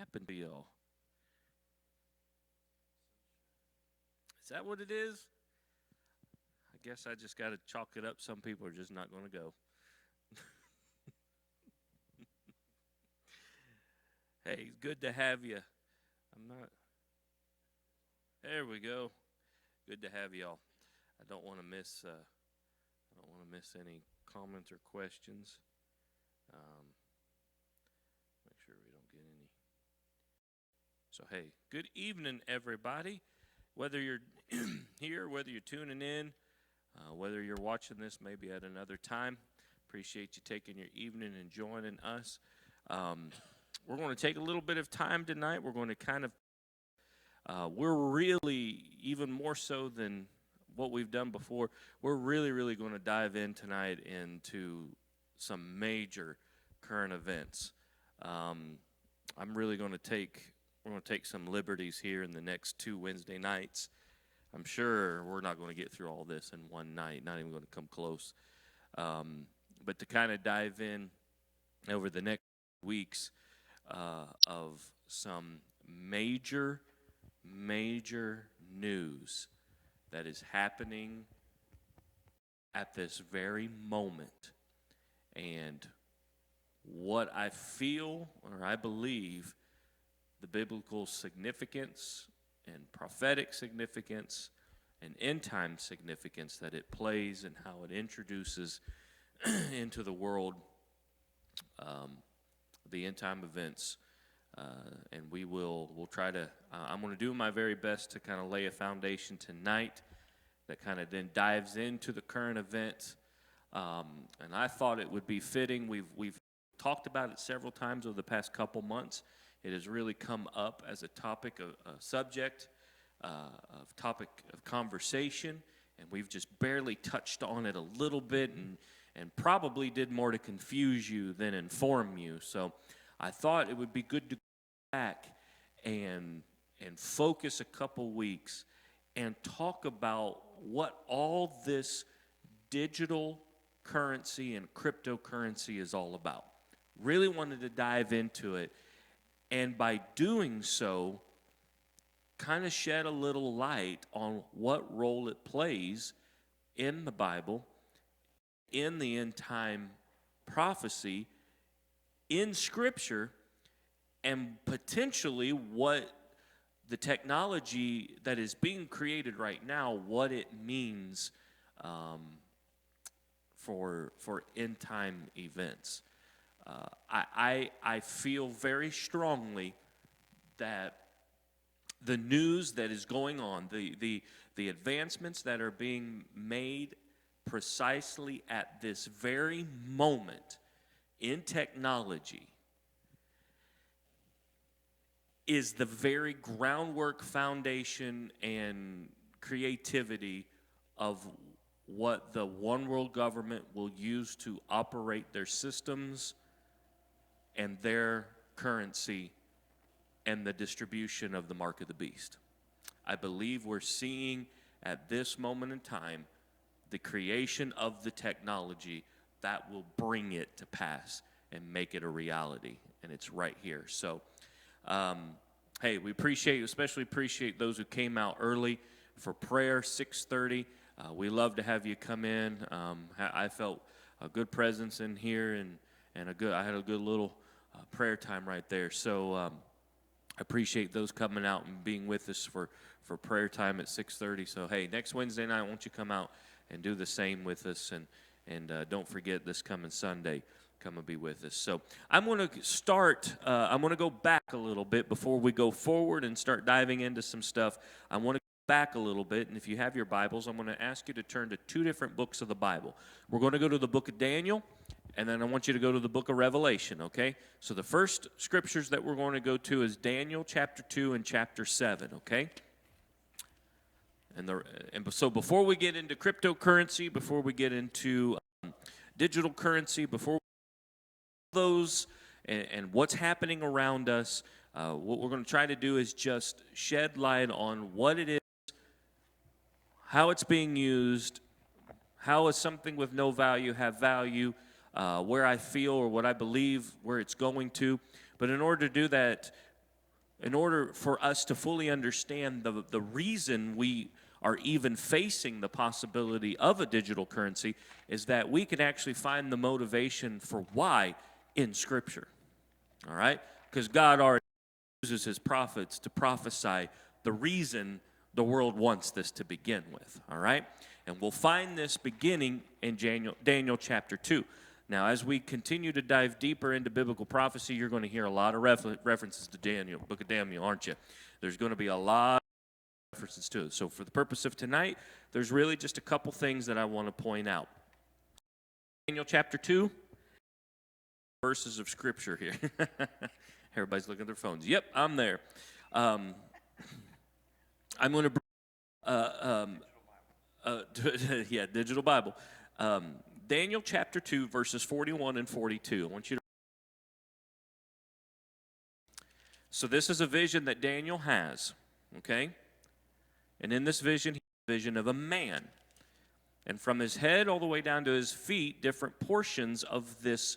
happened to y'all? Is that what it is? I guess I just got to chalk it up. Some people are just not going to go. Hey, good to have you. I'm not. There we go. Good to have y'all. I don't want to miss. I don't want to miss any comments or questions. Make sure we don't get any. So hey, good evening, everybody. Whether you're here, whether you're tuning in, whether you're watching this maybe at another time, appreciate you taking your evening and joining us. We're going to take a little bit of time tonight. We're going to kind of, we're really, even more so than what we've done before, we're really going to dive in tonight into some major current events. I'm really going to we're going to take some liberties here in the next 2 Wednesday nights. I'm sure we're not going to get through all this in one night, not even going to come close. But to kind of dive in over the next weeks of some major news that is happening at this very moment. And what I feel, or I believe, the biblical significance and prophetic significance and end-time significance that it plays and how it introduces into the world the end-time events. And we'll try to, I'm going to do my very best to kind of lay a foundation tonight that kind of then dives into the current events. And I thought it would be fitting. We've talked about it several times over the past couple months. It has really come up as a topic, a subject, topic of conversation, and we've just barely touched on it a little bit and probably did more to confuse you than inform you. So I thought it would be good to go back and focus a couple weeks and talk about what all this digital currency and cryptocurrency is all about. Really wanted to dive into it, and by doing so, kind of shed a little light on what role it plays in the Bible, in the end time prophecy, in Scripture, and potentially what the technology that is being created right now, what it means for end time events. I feel very strongly that the news that is going on, the advancements that are being made precisely at this very moment in technology is the very groundwork, foundation, and creativity of what the one world government will use to operate their systems and their currency and the distribution of the mark of the beast. I believe we're seeing at this moment in time the creation of the technology that will bring it to pass and make it a reality, and it's right here. So, hey, we especially appreciate those who came out early for prayer, 6:30. We love to have you come in. I felt a good presence in here, and I had a good little prayer time right there. So I appreciate those coming out and being with us for prayer time at 6:30. So hey, next Wednesday night, won't you come out and do the same with us? And don't forget this coming Sunday, come and be with us. So I'm going to start. I'm going to go back a little bit before we go forward and start diving into some stuff. I want to back a little bit, and if you have your Bibles, I'm going to ask you to turn to 2 different books of the Bible. We're going to go to the book of Daniel, and then I want you to go to the book of Revelation, okay? So the first scriptures that we're going to go to is Daniel chapter 2 and chapter 7, okay? And so before we get into cryptocurrency, before we get into digital currency, before those and what's happening around us, what we're going to try to do is just shed light on what it is, how it's being used, how is something with no value have value, where I feel or what I believe where it's going to. But in order to do that, in order for us to fully understand the reason we are even facing the possibility of a digital currency, is that we can actually find the motivation for why in Scripture. All right? Because God already uses his prophets to prophesy the reason the world wants this to begin with. All right? And we'll find this beginning in Daniel chapter 2. Now, as we continue to dive deeper into biblical prophecy, you're going to hear a lot of references to Daniel, book of Daniel, aren't you? There's going to be a lot of references to it. So for the purpose of tonight, there's really just a couple things that I want to point out. Daniel chapter 2, verses of Scripture here. Everybody's looking at their phones. Yep, I'm there. I'm going to digital Bible. Daniel chapter 2, verses 41 and 42. I want you to. So this is a vision that Daniel has, okay? And in this vision, he has a vision of a man. And from his head all the way down to his feet, different portions of this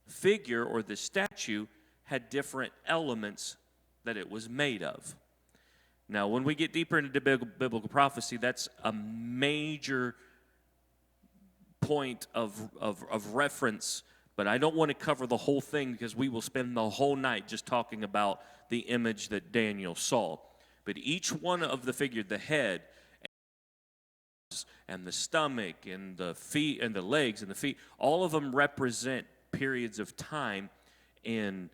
figure or this statue had different elements that it was made of. Now, when we get deeper into biblical prophecy, that's a major point of reference, but I don't want to cover the whole thing because we will spend the whole night just talking about the image that Daniel saw. But each one of the figure, the head and the stomach and the feet and the legs and the feet, all of them represent periods of time in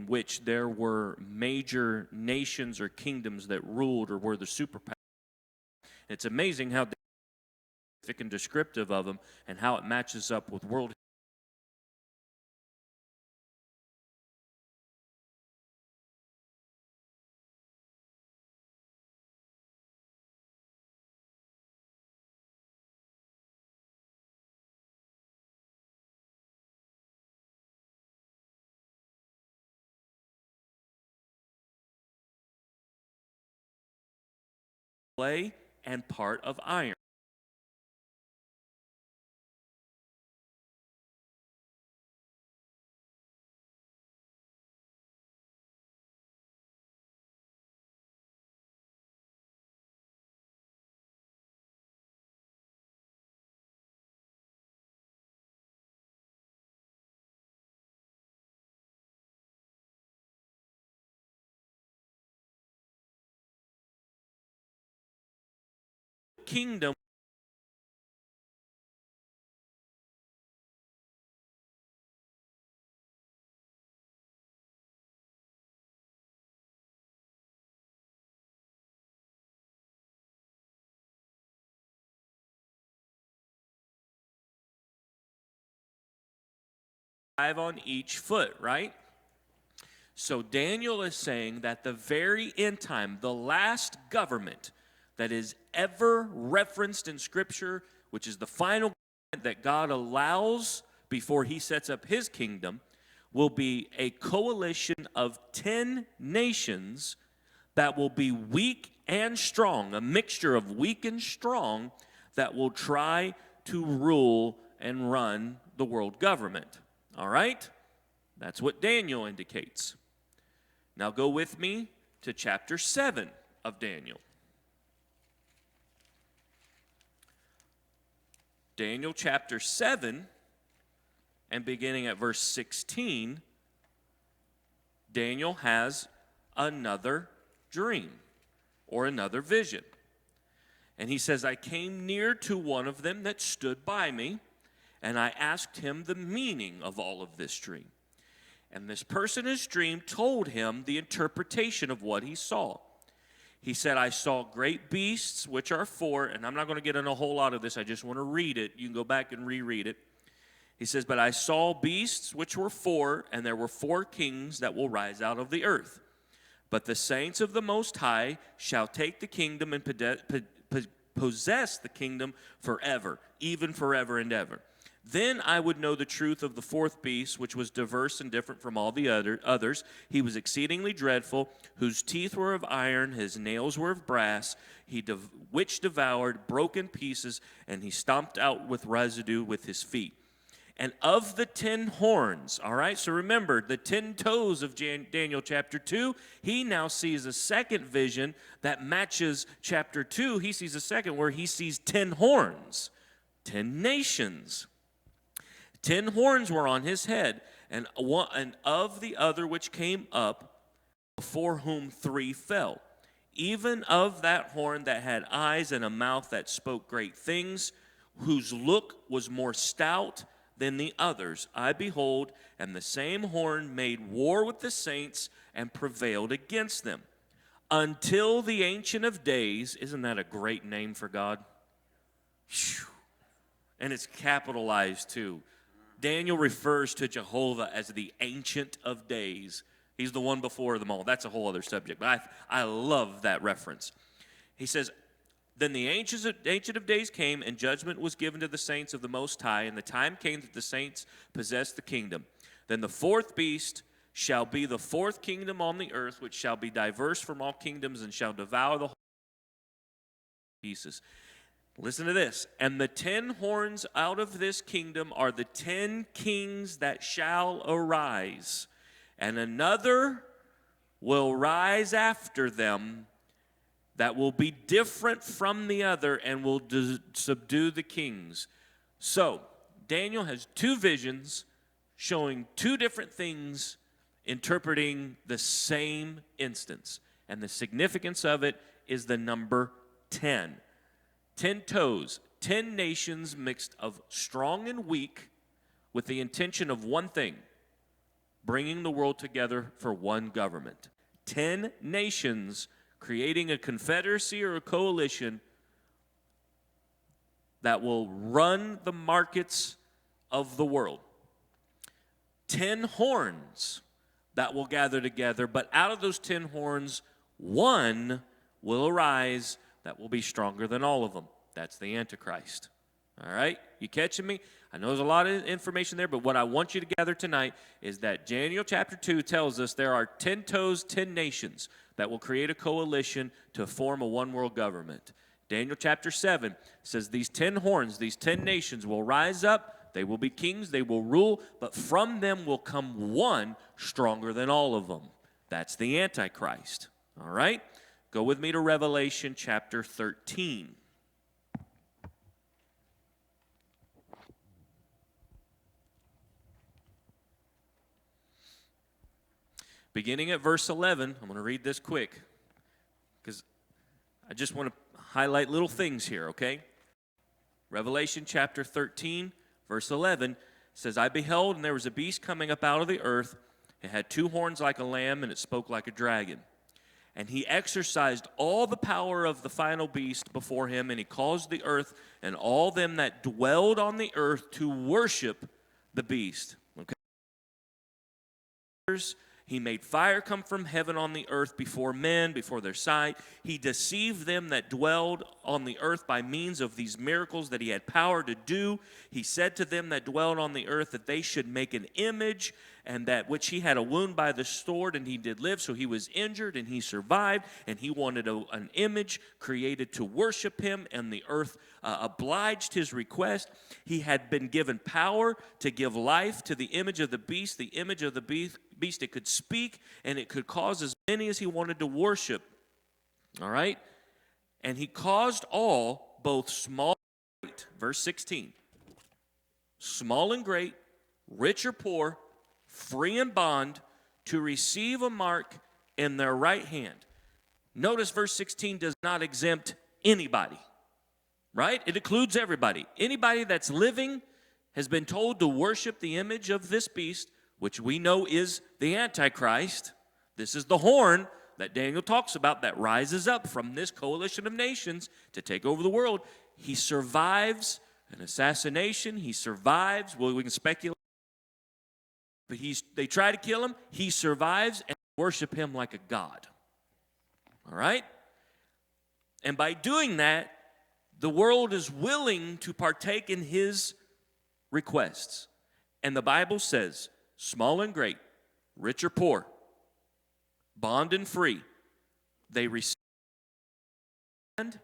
which there were major nations or kingdoms that ruled or were the superpowers. It's amazing how specific and descriptive of them and how it matches up with world clay and part of iron. Kingdom on each foot, right? So Daniel is saying that the very end time, the last government that is ever referenced in Scripture, which is the final government that God allows before he sets up his kingdom, will be a coalition of 10 nations that will be weak and strong, a mixture of weak and strong, that will try to rule and run the world government. All right? That's what Daniel indicates. Now go with me to chapter 7 of Daniel. Daniel chapter 7, and beginning at verse 16, Daniel has another dream or another vision. And he says, I came near to one of them that stood by me, and I asked him the meaning of all of this dream. And this person in his dream told him the interpretation of what he saw. He said, I saw great beasts, which are four, and I'm not going to get into a whole lot of this, I just want to read it. You can go back and reread it. He says, but I saw beasts, which were four, and there were 4 kings that will rise out of the earth. But the saints of the Most High shall take the kingdom and possess the kingdom forever, even forever and ever. Then I would know the truth of the 4th beast, which was diverse and different from all the others. He was exceedingly dreadful, whose teeth were of iron, his nails were of brass, which devoured, broke in pieces, and he stomped out with residue with his feet. And of the 10 horns, all right, so remember the 10 toes of Daniel chapter 2, he now sees a second vision that matches chapter 2. He sees a second where he sees 10 horns, 10 nations. 10 horns were on his head, and of the other which came up, before whom 3 fell. Even of that horn that had eyes and a mouth that spoke great things, whose look was more stout than the others. I behold, and the same horn made war with the saints and prevailed against them, until the Ancient of Days. Isn't that a great name for God? Whew. And it's capitalized too. Daniel refers to Jehovah as the Ancient of Days. He's the one before them all. That's a whole other subject, but I love that reference. He says, then the Ancient of Days came, and judgment was given to the saints of the Most High, and the time came that the saints possessed the kingdom. Then the fourth beast shall be the fourth kingdom on the earth, which shall be diverse from all kingdoms, and shall devour the whole pieces. Listen to this. And the 10 horns out of this kingdom are the 10 kings that shall arise, and another will rise after them that will be different from the other and will subdue the kings. So, Daniel has 2 visions showing 2 different things, interpreting the same instance. And the significance of it is the number 10. 10 toes, 10 nations mixed of strong and weak with the intention of one thing, bringing the world together for one government. 10 nations creating a confederacy or a coalition that will run the markets of the world. 10 horns that will gather together, but out of those 10 horns, one will arise that will be stronger than all of them. That's the Antichrist. All right? You catching me? I know there's a lot of information there, but what I want you to gather tonight is that Daniel chapter 2 tells us there are 10 toes, 10 nations that will create a coalition to form a one-world government. Daniel chapter 7 says these 10 horns, these 10 nations will rise up, they will be kings, they will rule, but from them will come one stronger than all of them. That's the Antichrist. All right? Go with me to Revelation chapter 13. Beginning at verse 11, I'm going to read this quick because I just want to highlight little things here, okay? Revelation chapter 13, verse 11 says, I beheld, and there was a beast coming up out of the earth. It had 2 horns like a lamb, and it spoke like a dragon. And he exercised all the power of the final beast before him, and he caused the earth and all them that dwelled on the earth to worship the beast. Okay? He made fire come from heaven on the earth before men, before their sight. He deceived them that dwelled on the earth by means of these miracles that he had power to do. He said to them that dwelled on the earth that they should make an image, and that which he had a wound by the sword, and he did live. So he was injured, and he survived, and he wanted an image created to worship him, and the earth obliged his request. He had been given power to give life to the image of the beast. The image of the beast, it could speak, and it could cause as many as he wanted to worship. All right? And he caused all, both small and great, verse 16, small and great, rich or poor, free and bond, to receive a mark in their right hand. Notice verse 16 does not exempt anybody, right? It includes everybody. Anybody that's living has been told to worship the image of this beast, which we know is the Antichrist. This is the horn that Daniel talks about that rises up from this coalition of nations to take over the world. He survives an assassination. He survives, well, we can speculate, but they try to kill him. He survives and worship him like a god. All right? And by doing that, the world is willing to partake in his requests. And the Bible says, small and great, rich or poor, bond and free, they receive their hand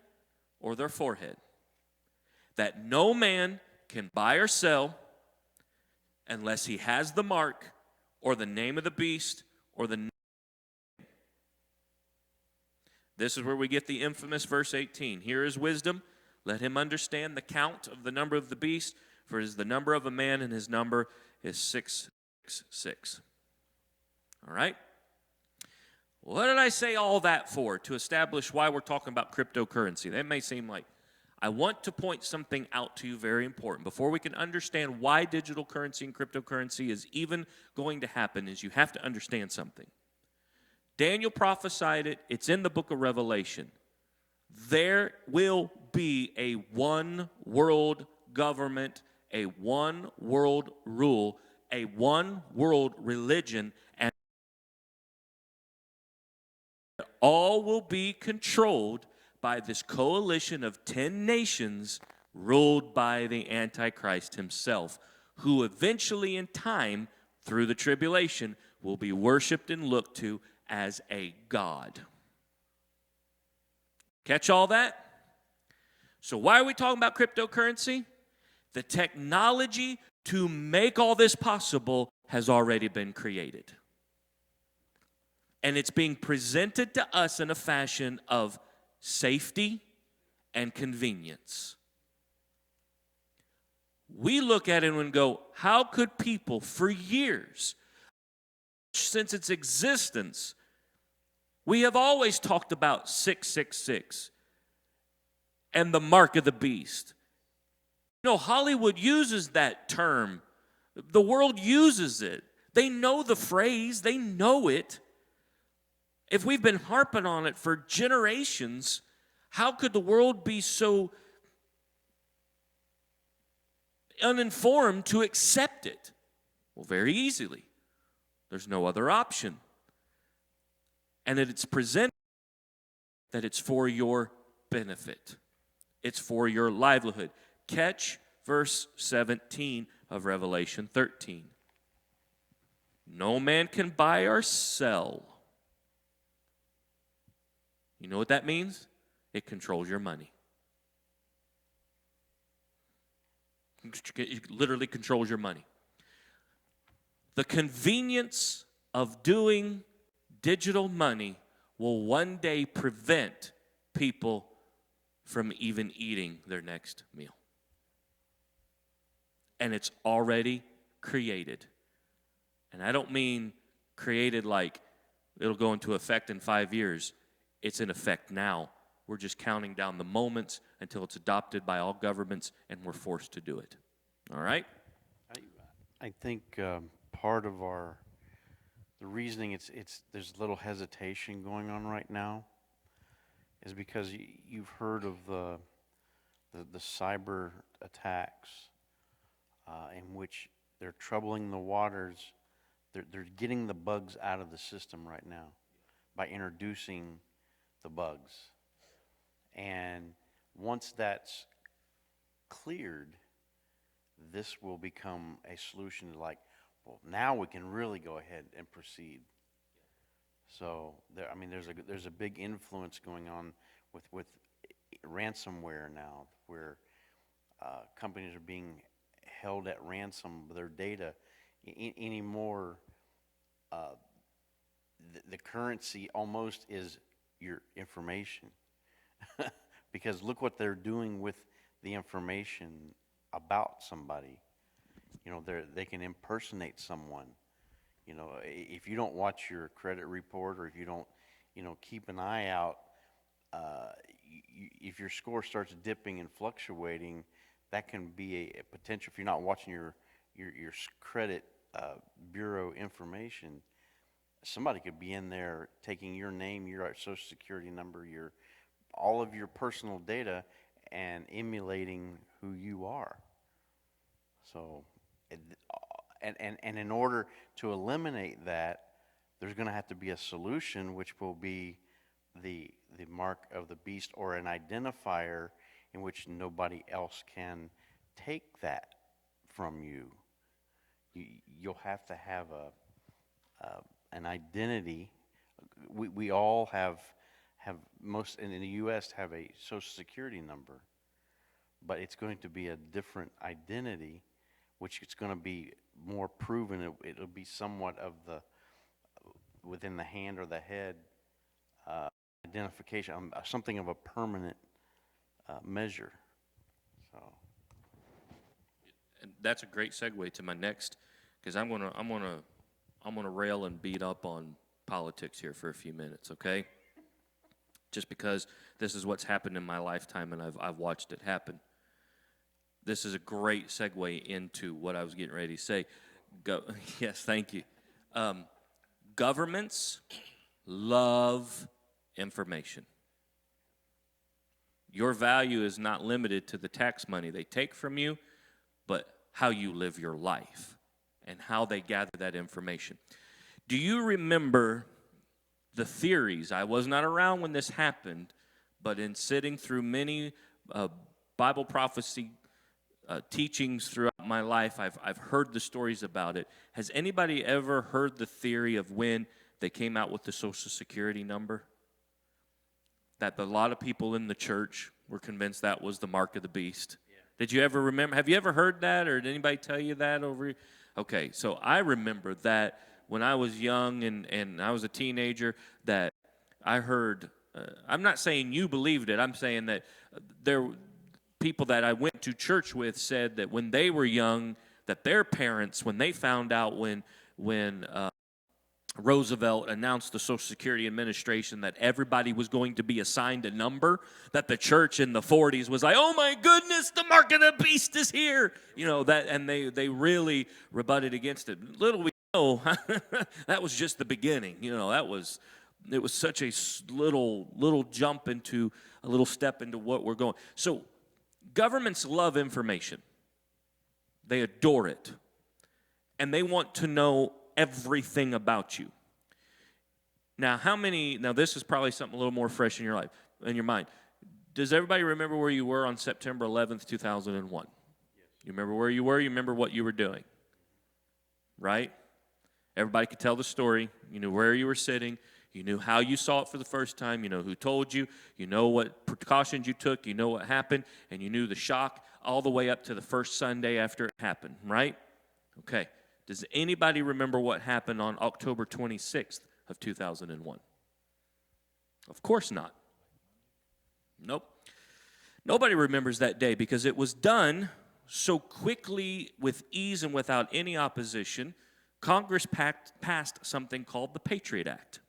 or their forehead, that no man can buy or sell, unless he has the mark or the name of the beast or the. This is where we get the infamous verse 18. Here is wisdom. Let him understand the count of the number of the beast, for it is the number of a man, and his number is 666. All right? What did I say all that for? To establish why we're talking about cryptocurrency. That may seem like, I want to point something out to you very important. Before we can understand why digital currency and cryptocurrency is even going to happen, is you have to understand something. Daniel prophesied it. It's in the book of Revelation. There will be a one world government, a one world rule, a one world religion, and all will be controlled by this coalition of 10 nations ruled by the Antichrist himself, who eventually in time, through the tribulation, will be worshiped and looked to as a god. Catch all that? So why are we talking about cryptocurrency? The technology to make all this possible has already been created. And it's being presented to us in a fashion of safety and convenience. We look at it and go, how could people for years, since its existence, we have always talked about 666 and the mark of the beast. You know, Hollywood uses that term. The world uses it. They know the phrase. They know it. If we've been harping on it for generations, how could the world be so uninformed to accept it? Well, very easily. There's no other option. And it's presented that it's for your benefit. It's for your livelihood. Catch verse 17 of Revelation 13. No man can buy or sell. You know what that means? It controls your money. It literally controls your money. The convenience of doing digital money will one day prevent people from even eating their next meal. And it's already created. And I don't mean created like it'll go into effect in 5 years. It's in effect now. We're just counting down the moments until it's adopted by all governments, and we're forced to do it. All right? I think part of the reasoning there's a little hesitation going on right now is because you've heard of the cyber attacks in which they're troubling the waters. They're getting the bugs out of the system right now by introducing the bugs. And once that's cleared, this will become a solution to like, well, now we can really go ahead and proceed. So there's a big influence going on with ransomware now, where companies are being held at ransom with their data. Anymore, the currency almost is your information, because look what they're doing with the information about somebody. You know, they can impersonate someone. You know, if you don't watch your credit report, or if you don't, keep an eye out, if your score starts dipping and fluctuating, that can be a potential. If you're not watching your credit bureau information, somebody could be in there taking your name, your social security number, all of your personal data, and emulating who you are. So, and in order to eliminate that, there's going to have to be a solution, which will be the mark of the beast, or an identifier in which nobody else can take that from you. You'll have to have an identity. We all have most in the U.S. have a social security number, but it's going to be a different identity which is going to be more proven. It'll be somewhat of the within the hand or the head identification, something of a permanent measure. So And that's a great segue to my next, because I'm gonna rail and beat up on politics here for a few minutes, okay? Just because this is what's happened in my lifetime, and I've watched it happen. This is a great segue into what I was getting ready to say. Yes, thank you. Governments love information. Your value is not limited to the tax money they take from you, but how you live your life and how they gather that information. Do you remember the theories? I was not around when this happened, but in sitting through many Bible prophecy teachings throughout my life, I've heard the stories about it. Has anybody ever heard the theory of when they came out with the Social Security number? That a lot of people in the church were convinced that was the mark of the beast. Yeah. Did you ever remember? Have you ever heard that, or did anybody tell you that over? Okay, so I remember that when I was young and I was a teenager, that I heard. I'm not saying you believed it. I'm saying that there. People that I went to church with said that when they were young, that their parents, when they found out when Roosevelt announced the Social Security Administration that everybody was going to be assigned a number, that the church in the 40s was like, oh my goodness, the mark of the beast is here. You know, that, and they really rebutted against it. Little we know, that was just the beginning. You know, it was such a little jump into, a little step into what we're going. So, governments love information. They adore it. And they want to know everything about you. Now, this is probably something a little more fresh in your life, in your mind. Does everybody remember where you were on September 11th, 2001? Yes. You remember where you were? You remember what you were doing? Right? Everybody could tell the story. You knew where you were sitting. You knew how you saw it for the first time. You know who told you. You know what precautions you took. You know what happened. And you knew the shock all the way up to the first Sunday after it happened, right? Okay. Does anybody remember what happened on October 26th of 2001? Of course not. Nope. Nobody remembers that day because it was done so quickly, with ease, and without any opposition. Congress passed something called the Patriot Act.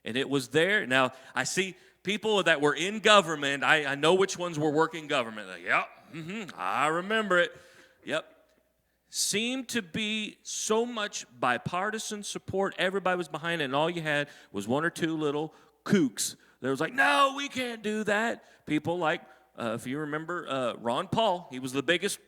And it was there. Now, I see people that were in government. I know which ones were working government. Like, yep, I remember it. Yep. Seemed to be so much bipartisan support. Everybody was behind it, and all you had was one or two little kooks. There was like, no, we can't do that. People like, if you remember, Ron Paul, he was the biggest.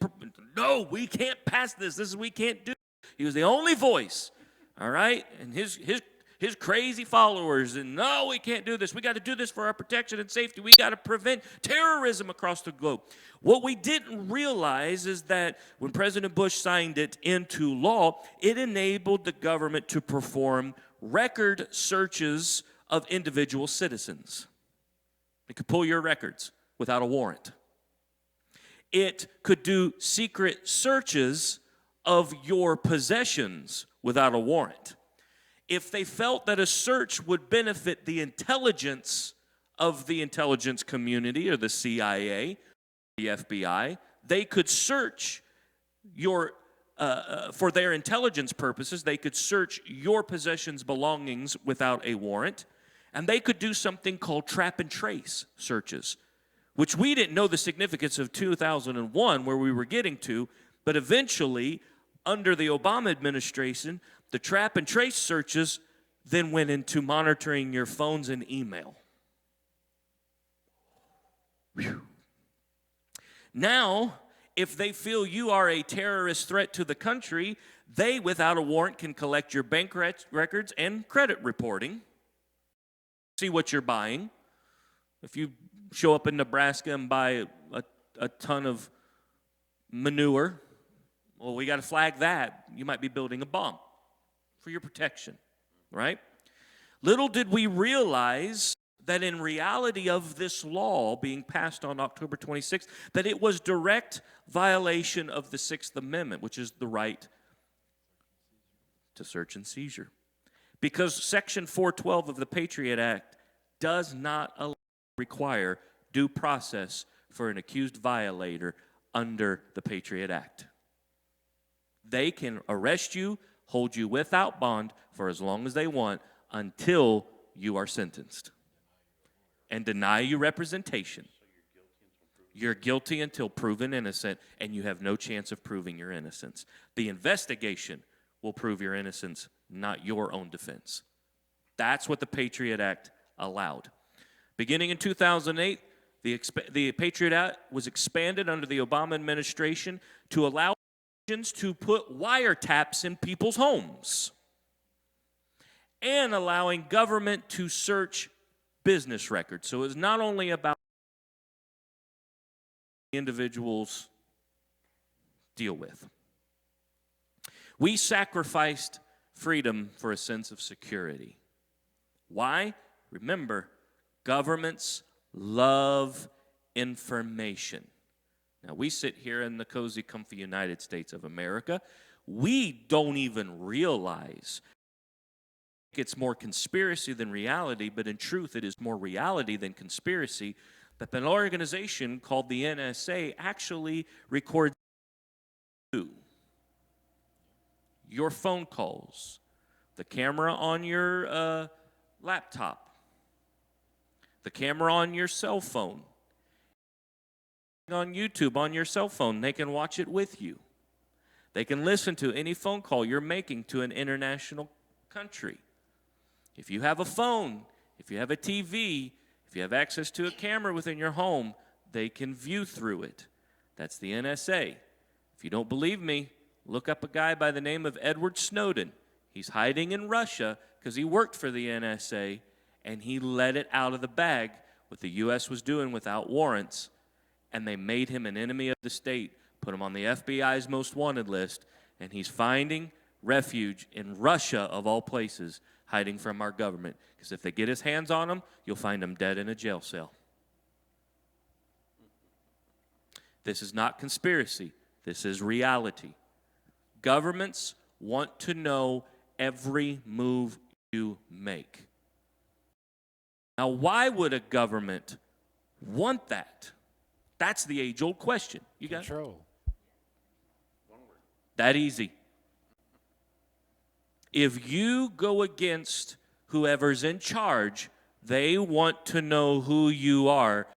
No, we can't pass this. We can't do. He was the only voice, all right? And his crazy followers, and no, we can't do this. We got to do this for our protection and safety. We got to prevent terrorism across the globe. What we didn't realize is that when President Bush signed it into law, it enabled the government to perform record searches of individual citizens. It could pull your records without a warrant. It could do secret searches of your possessions without a warrant. If they felt that a search would benefit the intelligence of the intelligence community or the CIA, the FBI, they could search your, for their intelligence purposes, they could search your possessions, belongings without a warrant, and they could do something called trap and trace searches, which we didn't know the significance of 2001, where we were getting to, but eventually, under the Obama administration, the trap and trace searches then went into monitoring your phones and email. Whew. Now, if they feel you are a terrorist threat to the country, they, without a warrant, can collect your bank records and credit reporting, see what you're buying. If you show up in Nebraska and buy a ton of manure, well, we got to flag that. You might be building a bomb for your protection, right? Little did we realize that in reality of this law being passed on October 26th, that it was direct violation of the Sixth Amendment, which is the right to search and seizure. Because Section 412 of the Patriot Act does not require due process for an accused violator under the Patriot Act. They can arrest you, hold you without bond for as long as they want until you are sentenced and deny you representation. You're guilty until proven innocent, and you have no chance of proving your innocence. The investigation will prove your innocence, not your own defense. That's what the Patriot Act allowed. Beginning in 2008, the Patriot Act was expanded under the Obama administration to allow agents to put wiretaps in people's homes and allowing government to search business records. So it's not only about individuals deal with. We sacrificed freedom for a sense of security. Why? Remember, governments love information. Now, we sit here in the cozy, comfy United States of America. We don't even realize it's more conspiracy than reality, but in truth, it is more reality than conspiracy, that an organization called the NSA actually records your phone calls, the camera on your laptop, the camera on your cell phone, on YouTube on your cell phone. They can watch it with you. They can listen to any phone call you're making to an international country. If you have a phone, if you have a TV, if you have access to a camera within your home, they can view through it. That's the NSA. If you don't believe me, look up a guy by the name of Edward Snowden. He's hiding in Russia because he worked for the NSA, and he let it out of the bag what the U.S. was doing without warrants, and they made him an enemy of the state, put him on the FBI's most wanted list, and he's finding refuge in Russia, of all places, hiding from our government. Because if they get his hands on him, you'll find him dead in a jail cell. This is not conspiracy. This is reality. Governments want to know every move you make. Now, why would a government want that? That's the age-old question. You got Control. that easy. If you go against whoever's in charge, they want to know who you are.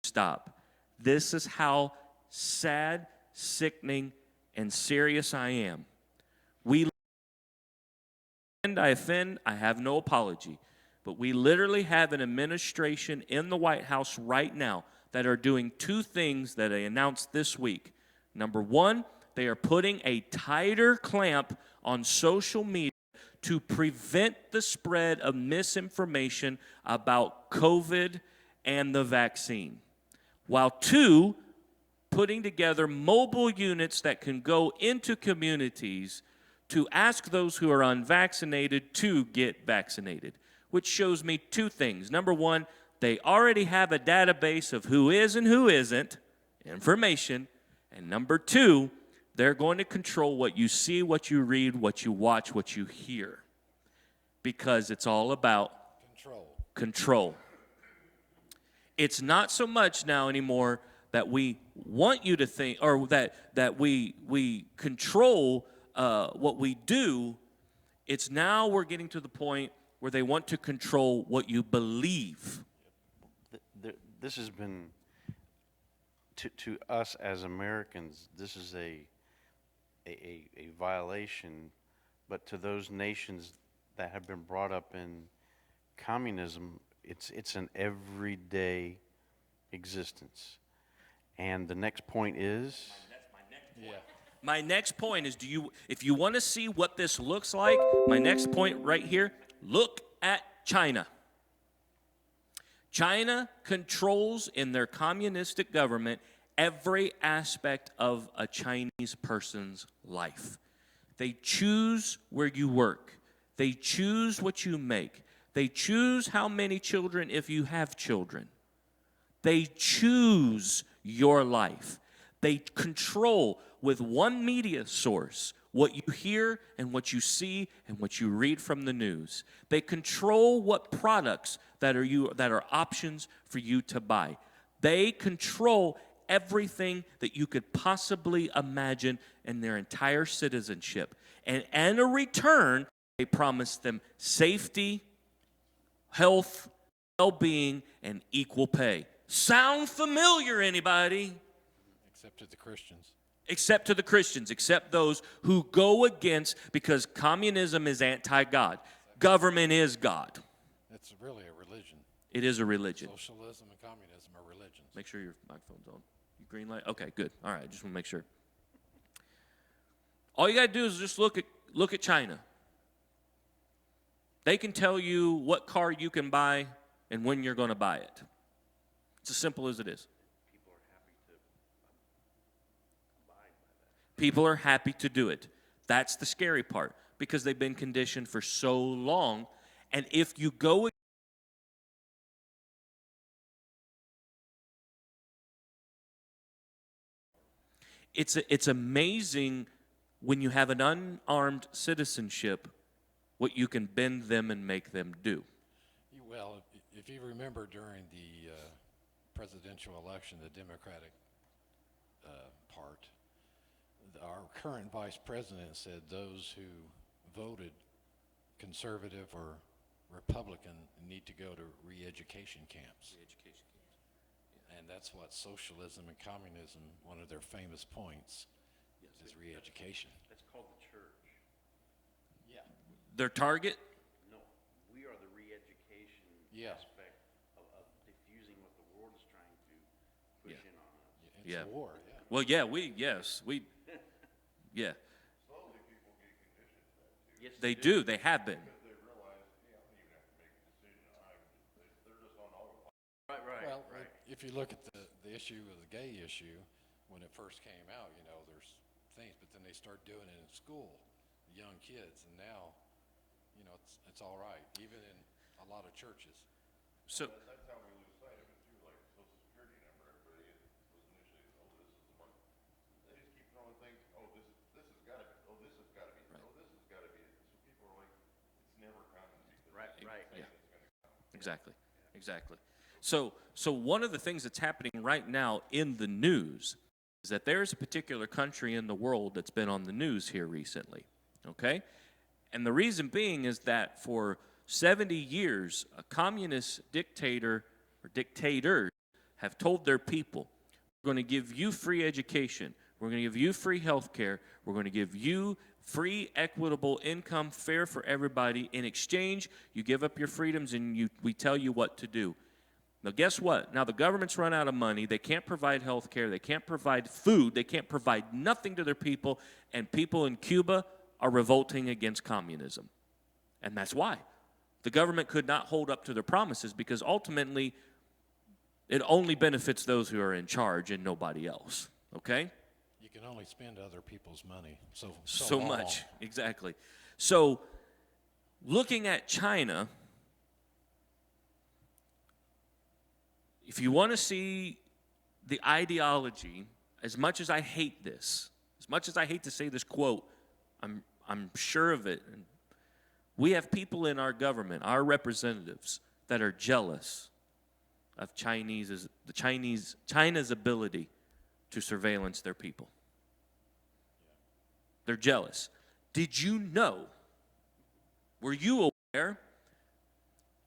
Stop. This is how sad, sickening, and serious I am. I offend, I have no apology. But we literally have an administration in the White House right now that are doing two things that they announced this week. Number one, they are putting a tighter clamp on social media to prevent the spread of misinformation about COVID and the vaccine. While two, putting together mobile units that can go into communities to ask those who are unvaccinated to get vaccinated, which shows me two things. Number one, they already have a database of who is and who isn't, information. And number two, they're going to control what you see, what you read, what you watch, what you hear. Because it's all about control. It's not so much now anymore that we want you to think, or that we control what we do. It's now we're getting to the point where they want to control what you believe. This has been, to us as Americans, this is a violation, but to those nations that have been brought up in communism, it's an everyday existence. And the next point is? My next point is, if you want to see what this looks like, my next point right here, look at China. China controls in their communistic government every aspect of a Chinese person's life. They choose where you work. They choose what you make. They choose how many children if you have children. They choose your life. They control with one media source what you hear and what you see and what you read from the news. They control what products that are options for you to buy. They control everything that you could possibly imagine in their entire citizenship. And in a return, they promise them safety, health, well-being, and equal pay. Sound familiar, anybody? Except to the Christians. Except to the Christians, except those who go against, because communism is anti-God. Government is God. It's really a religion. It is a religion. Socialism and communism are religions. Make sure your microphone's on. You green light? Okay, good. All right, just want to make sure. All you got to do is just look at China. They can tell you what car you can buy and when you're going to buy it. It's as simple as it is. People are happy to do it. That's the scary part, because they've been conditioned for so long. And if you go, it's amazing when you have an unarmed citizenship what you can bend them and make them do. Well, if you remember during the presidential election, the Democratic part, our current vice president said those who voted conservative or Republican need to go to re-education camps. And that's what socialism and communism, one of their famous points, is re-education. That's called the church. Yeah. Their target? No, we are the re-education Yeah. aspect of diffusing what the world is trying to push in on us. It's Yeah. a war, yeah. Well, yeah, yeah. Slowly people get conditioned to that too. Yes, They do. They have been. Because they realize, hey, I don't even have to make a decision. They're just on autopilot. Right. Well, if you look at the issue of the gay issue, when it first came out, there's things, but then they start doing it in school, young kids, and now, it's all right, even in a lot of churches. So, That's how we lose sight of it too, like Social Security number, everybody was initially, oh, this is the one. They just keep throwing things, oh, this has gotta be, oh, this has gotta be, oh, this has gotta be. So people are like, it's never coming because Right. yeah. it's gonna come. Exactly. So one of the things that's happening right now in the news is that there's a particular country in the world that's been on the news here recently, okay? And the reason being is that for 70 years, a communist dictator or dictators have told their people, we're going to give you free education, we're going to give you free health care, we're going to give you free, equitable income, fair for everybody. In exchange, you give up your freedoms and we tell you what to do. Now, guess what? Now the government's run out of money. They can't provide health care. They can't provide food. They can't provide nothing to their people. And people in Cuba are revolting against communism. And that's why. The government could not hold up to their promises because ultimately it only benefits those who are in charge and nobody else. Okay? You can only spend other people's money So long. much. Exactly. So looking at China, if you want to see the ideology, as much as I hate this, as much as I hate to say this quote, I'm sure of it. And we have people in our government, our representatives, that are jealous of China's ability to surveillance their people. They're jealous. Did you know, were you aware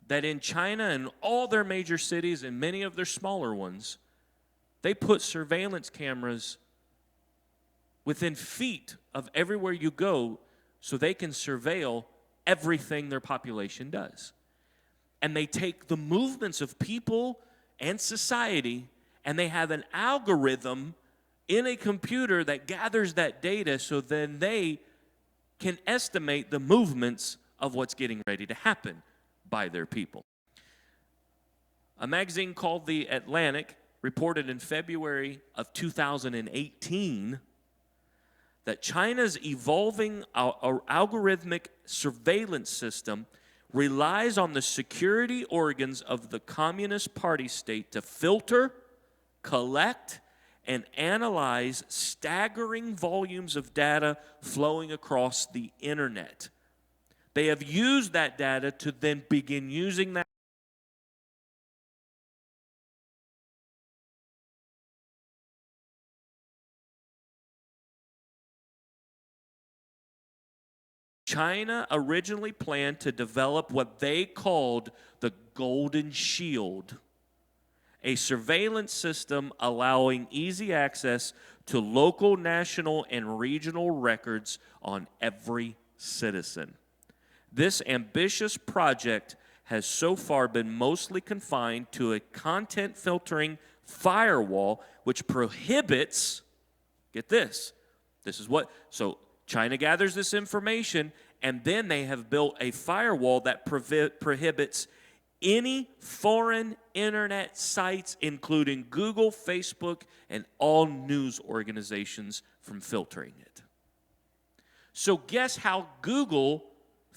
that in China and all their major cities and many of their smaller ones, they put surveillance cameras within feet of everywhere you go so they can surveil everything their population does. And they take the movements of people and society and they have an algorithm in a computer that gathers that data so then they can estimate the movements of what's getting ready to happen by their people. A magazine called The Atlantic reported in February of 2018 that China's evolving algorithmic surveillance system relies on the security organs of the Communist Party state to filter, collect, and analyze staggering volumes of data flowing across the internet. They have used that data to then begin using that China originally planned to develop what they called the Golden Shield, a surveillance system allowing easy access to local, national, and regional records on every citizen. This ambitious project has so far been mostly confined to a content filtering firewall which prohibits, get this is what, so China gathers this information, and then they have built a firewall that prohibits any foreign internet sites, including Google, Facebook, and all news organizations, from filtering it. So guess how Google,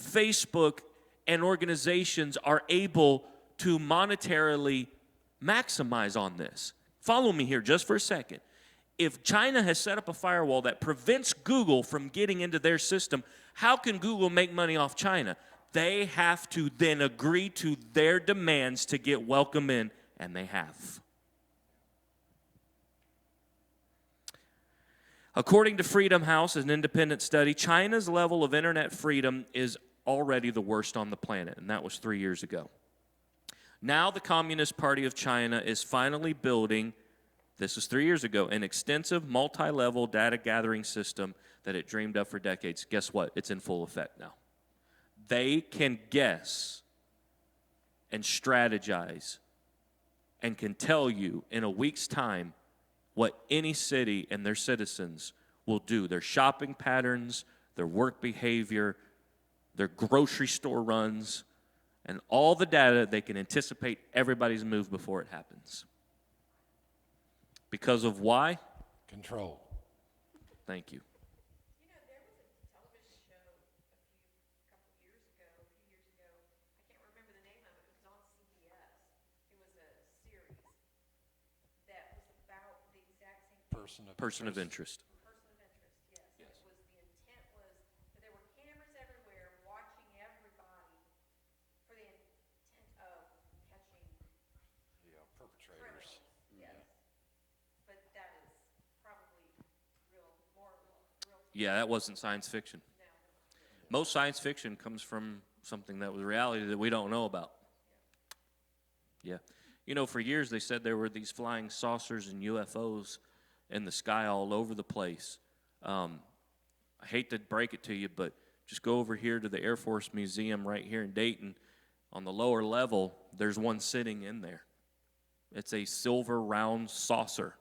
Facebook, and organizations are able to monetarily maximize on this? Follow me here just for a second. If China has set up a firewall that prevents Google from getting into their system, how can Google make money off China? They have to then agree to their demands to get welcome in, and they have. According to Freedom House, an independent study, China's level of internet freedom is already the worst on the planet, and that was 3 years ago. Now the Communist Party of China is finally building, this was 3 years ago, an extensive multi-level data gathering system that it dreamed of for decades. Guess what? It's in full effect now. They can guess and strategize and can tell you in a week's time what any city and their citizens will do, their shopping patterns, their work behavior, their grocery store runs, and all the data. They can anticipate everybody's move before it happens. Because of why? Control. Thank you. You know, there was a television show a few years ago, I can't remember the name of it. It was on CBS. It was a series that was about the exact same thing. Person of interest. Person of interest, yes. It was, the intent was that there were cameras everywhere watching everybody for the intent of catching Perpetrators. criminals. Yes. But that is probably more real. Yeah, that wasn't science fiction. No. Most science fiction comes from something that was reality that we don't know about. Yeah. You know, for years they said there were these flying saucers and UFOs in the sky all over the place. I hate to break it to you, but just go over here to the Air Force Museum right here in Dayton. On the lower level, there's one sitting in there. It's a silver round saucer.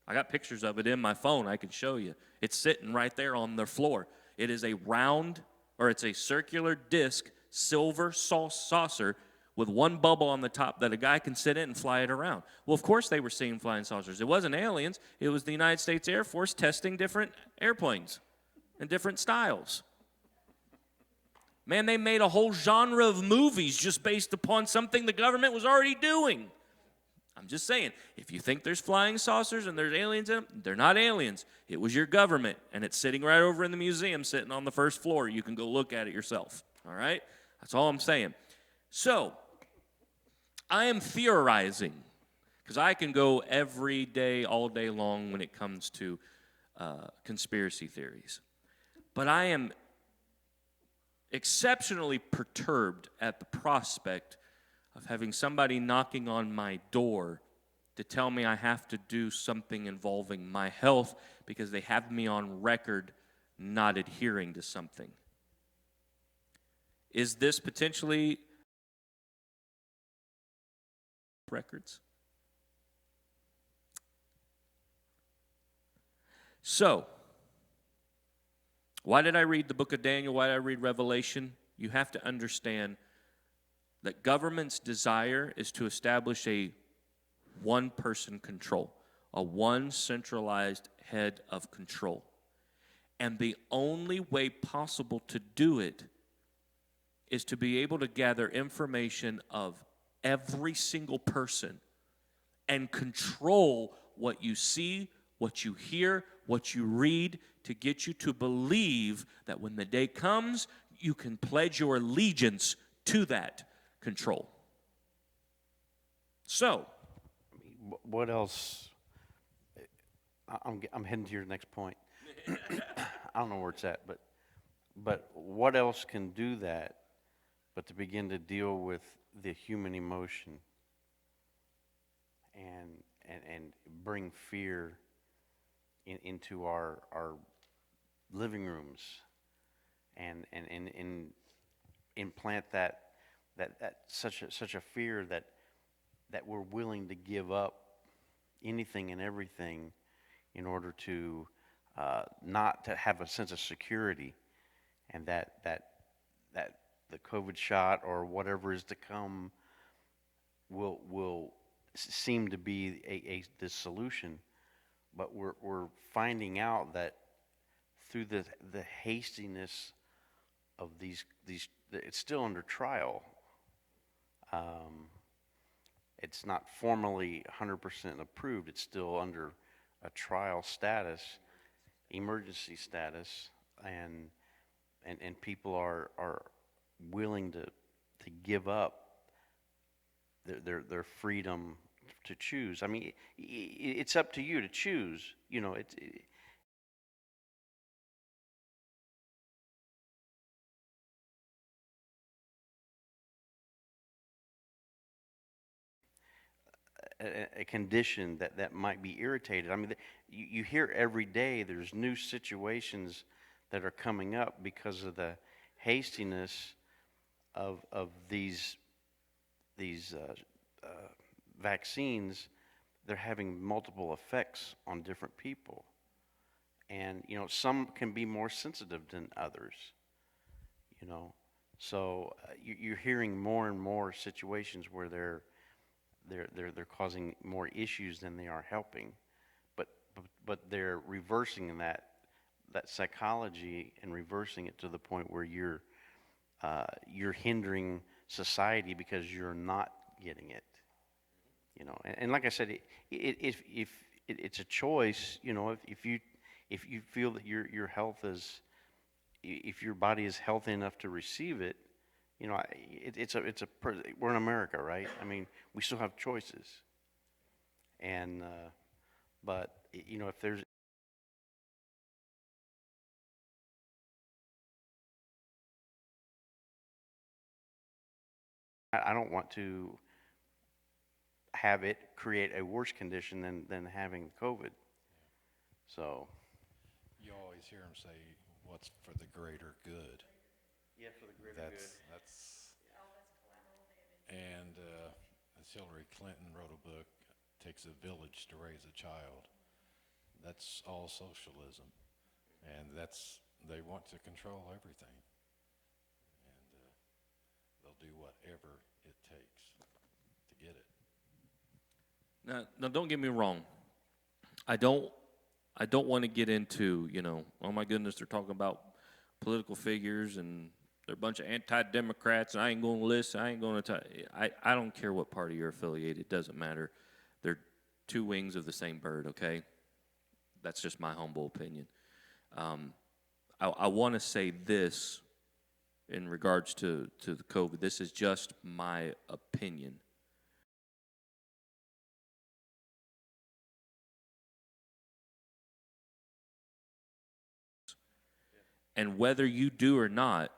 I got pictures of it in my phone. I can show you. It's sitting right there on the floor. It is a round, or it's a circular disc, silver saucer with one bubble on the top that a guy can sit in and fly it around. Well, of course they were seeing flying saucers. It wasn't aliens. It was the United States Air Force testing different airplanes and different styles. Man, they made a whole genre of movies just based upon something the government was already doing. I'm just saying, if you think there's flying saucers and there's aliens in them, they're not aliens. It was your government, and it's sitting right over in the museum, sitting on the first floor. You can go look at it yourself, all right? That's all I'm saying. So, I am theorizing, because I can go every day, all day long when it comes to conspiracy theories. But I am exceptionally perturbed at the prospect of having somebody knocking on my door to tell me I have to do something involving my health because they have me on record not adhering to something. Is this potentially records? So, why did I read the book of Daniel? Why did I read Revelation? You have to understand that government's desire is to establish a one-person control, a one centralized head of control. And the only way possible to do it is to be able to gather information of every single person and control what you see, what you hear, what you read, to get you to believe that when the day comes, you can pledge your allegiance to that control. So, What else? I'm heading to your next point. I don't know where it's at, but what else can do that but to begin to deal with the human emotion and bring fear into our living rooms and implant that such a fear that we're willing to give up anything and everything in order to not to have a sense of security, and that the COVID shot or whatever is to come will seem to be the solution. But we're finding out that through the hastiness of these it's still under trial. It's not formally 100% approved. It's still under a trial status, emergency status, and people are willing to give up their freedom to choose. I mean, it's up to you to choose. You know, a condition that might be irritated. I mean, you hear every day there's new situations that are coming up because of the hastiness of these vaccines. They're having multiple effects on different people, and you know, some can be more sensitive than others. You know, so you're hearing more and more situations where they're causing more issues than they are helping, but they're reversing that psychology and reversing it to the point where you're hindering society because you're not getting it. You know, and like I said, if it's a choice, you know, if you feel that your health is, if your body is healthy enough to receive it, you know, we're in America, right? I mean, we still have choices, and but you know, if there's I don't want to have it create a worse condition than having COVID. So You always hear them say, "What's for the greater good?" yeah, for the greater That's and as Hillary Clinton wrote a book, "Takes a village to raise a child." That's all socialism, and they want to control everything, and they'll do whatever it takes to get it. now don't get me wrong. I don't want to get into, you know, oh my goodness, they're talking about political figures and they're a bunch of anti-democrats and I ain't going to listen. I ain't going to I don't care what party you're affiliated. It doesn't matter. They're two wings of the same bird, okay? That's just my humble opinion. I want to say this in regards to the COVID. This is just my opinion. And whether you do or not,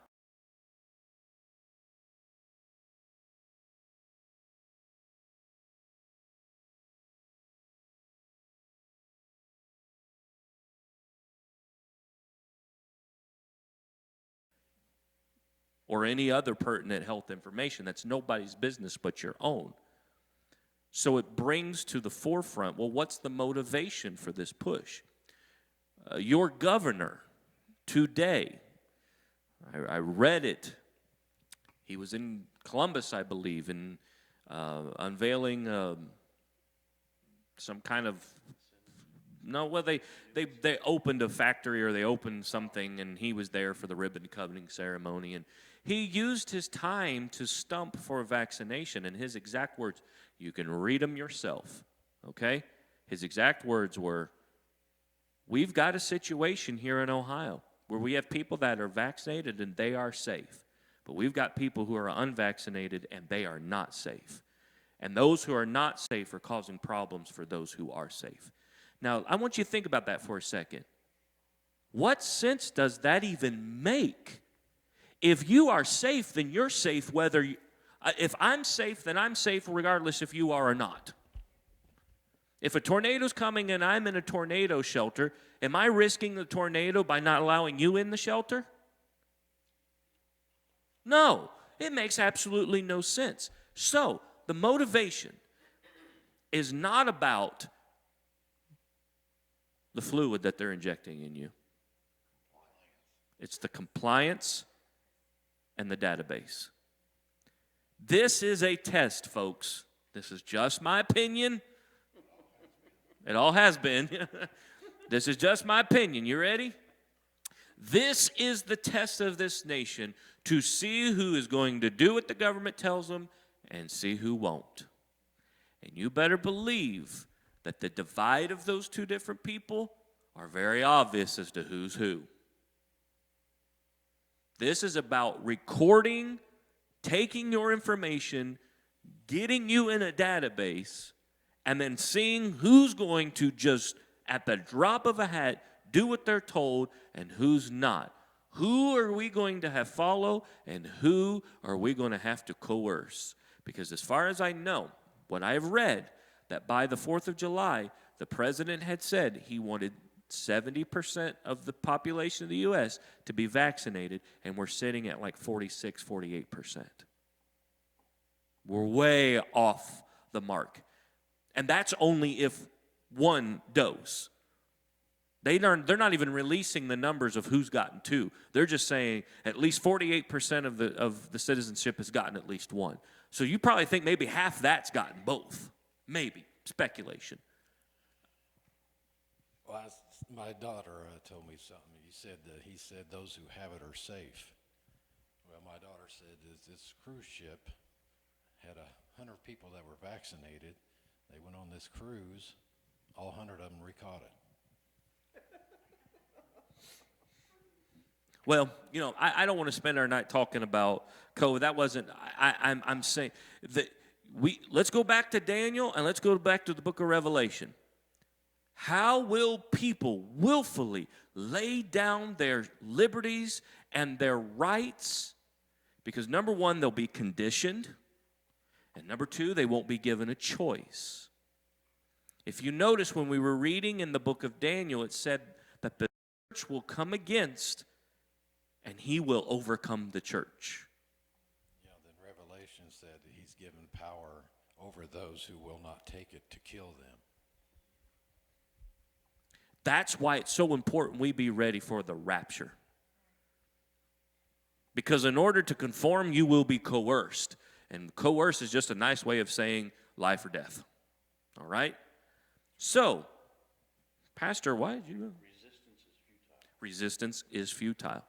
or any other pertinent health information, that's nobody's business but your own. So it brings to the forefront, well, what's the motivation for this push? Your governor today, I read it. He was in Columbus, I believe, and unveiling some kind of they opened a factory or they opened something, and he was there for the ribbon cutting ceremony, and He used his time to stump for a vaccination, and his exact words, you can read them yourself, okay? His exact words were, we've got a situation here in Ohio where we have people that are vaccinated and they are safe, but we've got people who are unvaccinated and they are not safe. And those who are not safe are causing problems for those who are safe. Now, I want you to think about that for a second. What sense does that even make? If you are safe, then you're safe whether you, if I'm safe, then I'm safe regardless if you are or not. If a tornado's coming and I'm in a tornado shelter, am I risking the tornado by not allowing you in the shelter? No, it makes absolutely no sense. So, the motivation is not about the fluid that they're injecting in you. It's the compliance and the database. This is a test, folks. This is just my opinion. It all has been. This is just my opinion. You ready? This is the test of this nation to see who is going to do what the government tells them and see who won't. And you better believe that the divide of those two different people are very obvious as to who's who. This is about recording, taking your information, getting you in a database, and then seeing who's going to just, at the drop of a hat, do what they're told and who's not. Who are we going to have follow and who are we going to have to coerce? Because as far as I know, what I've read, that by the 4th of July, the president had said he wanted 70% of the population of the U.S. to be vaccinated, and we're sitting at like 46, 48%. We're way off the mark. And that's only if one dose. They're not even releasing the numbers of who's gotten two. They're just saying at least 48% of the citizenship has gotten at least one. So you probably think maybe half that's gotten both. Maybe. Speculation. Well, my daughter told me something. He said those who have it are safe. Well, my daughter said this cruise ship had 100 people that were vaccinated. They went on this cruise. All 100 of them recaught it. Well, you know, I don't want to spend our night talking about COVID. That wasn't. I'm saying that let's go back to Daniel and let's go back to the book of Revelation. How will people willfully lay down their liberties and their rights? Because number one, they'll be conditioned, and number two, they won't be given a choice. If you notice when we were reading in the book of Daniel, it said that the church will come against and he will overcome the church. Yeah, then Revelation said that he's given power over those who will not take it to kill them. That's why it's so important we be ready for the rapture. Because in order to conform, you will be coerced. And coerce is just a nice way of saying life or death. All right? So, Pastor, why did you go? Resistance is futile.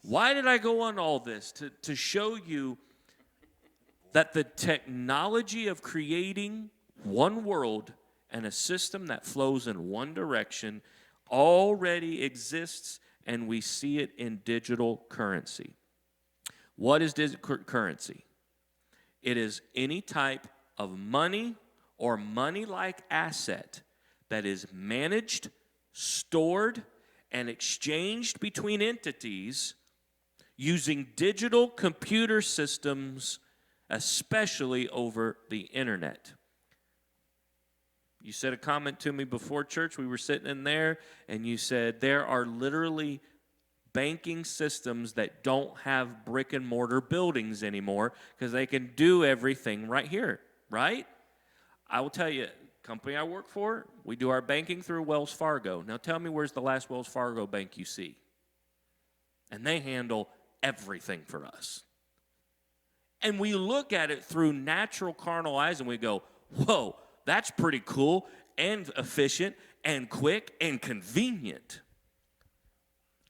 Why did I go on all this? To show you that the technology of creating one world and a system that flows in one direction already exists, and we see it in digital currency. What is digital currency? It is any type of money or money-like asset that is managed, stored, and exchanged between entities using digital computer systems, especially over the internet. You said a comment to me before church. We were sitting in there, and you said there are literally banking systems that don't have brick and mortar buildings anymore because they can do everything right here, right? I will tell you, company I work for, we do our banking through Wells Fargo. Now tell me, where's the last Wells Fargo bank you see? And they handle everything for us. And we look at it through natural carnal eyes and we go, whoa, that's pretty cool and efficient and quick and convenient.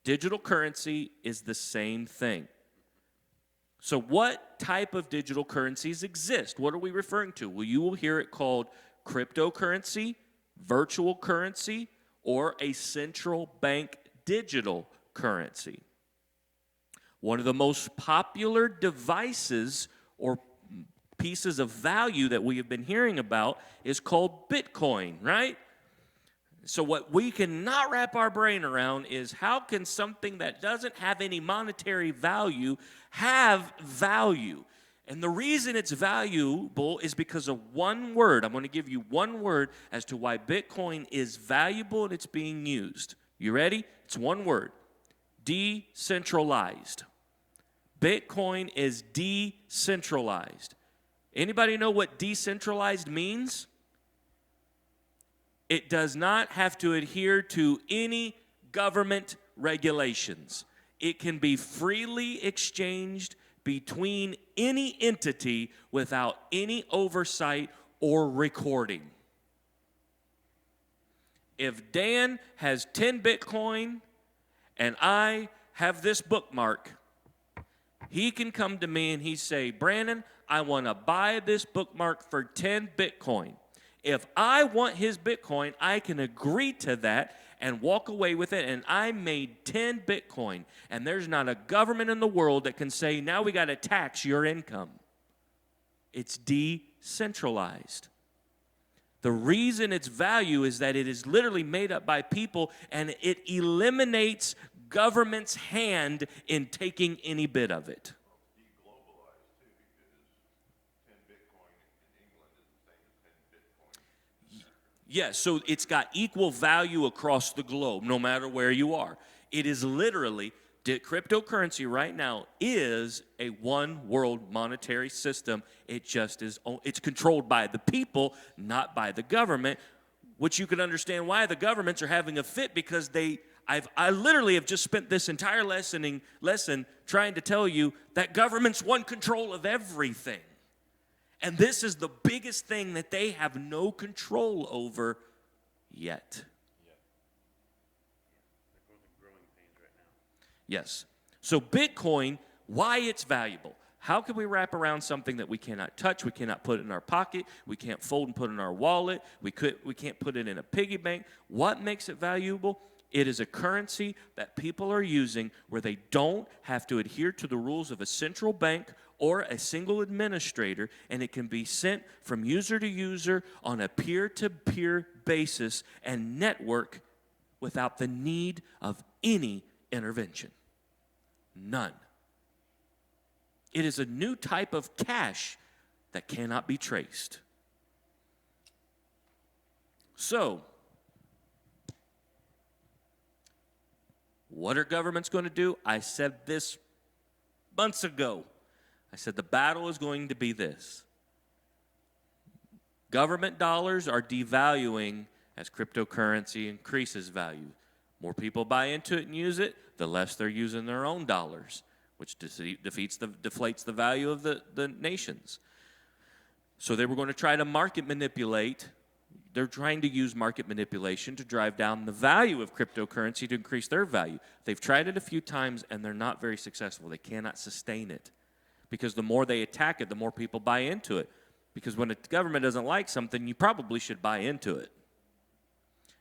Digital currency is the same thing. So what type of digital currencies exist? What are we referring to? Well, you will hear it called cryptocurrency, virtual currency, or a central bank digital currency. One of the most popular devices or pieces of value that we have been hearing about is called Bitcoin, right? So what we cannot wrap our brain around is how can something that doesn't have any monetary value have value? And the reason it's valuable is because of one word. I'm going to give you one word as to why Bitcoin is valuable and it's being used. You ready? It's one word. Decentralized. Bitcoin is decentralized. Anybody know what decentralized means? It does not have to adhere to any government regulations. It can be freely exchanged between any entity without any oversight or recording. If Dan has 10 Bitcoin and I have this bookmark, he can come to me and he say, Brandon, I want to buy this bookmark for 10 Bitcoin. If I want his Bitcoin, I can agree to that and walk away with it, and I made 10 Bitcoin. And there's not a government in the world that can say, now we got to tax your income. It's decentralized. The reason its value is that it is literally made up by people, and it eliminates government's hand in taking any bit of it. Deglobalized too, because 10 Bitcoin in England is the same as 10 Bitcoin in America. Yes, so it's got equal value across the globe, no matter where you are. It is literally, cryptocurrency right now is a one world monetary system. It just is, it's controlled by the people, not by the government, which you can understand why the governments are having a fit, because I literally have just spent this entire lesson trying to tell you that governments want control of everything. And this is the biggest thing that they have no control over yet. Yes. So Bitcoin, why it's valuable. How can we wrap around something that we cannot touch, we cannot put in our pocket, we can't fold and put in our wallet, we can't put it in a piggy bank? What makes it valuable? It is a currency that people are using where they don't have to adhere to the rules of a central bank or a single administrator, and it can be sent from user to user on a peer-to-peer basis and network without the need of any intervention. None. It is a new type of cash that cannot be traced. So, what are governments going to do? I said this months ago. I said the battle is going to be this. Government dollars are devaluing as cryptocurrency increases value. More people buy into it and use it, the less they're using their own dollars, which deflates the value of the nations. So they were going to try to market manipulate. They're trying to use market manipulation to drive down the value of cryptocurrency to increase their value. They've tried it a few times, and they're not very successful. They cannot sustain it, because the more they attack it, the more people buy into it. Because when a government doesn't like something, you probably should buy into it.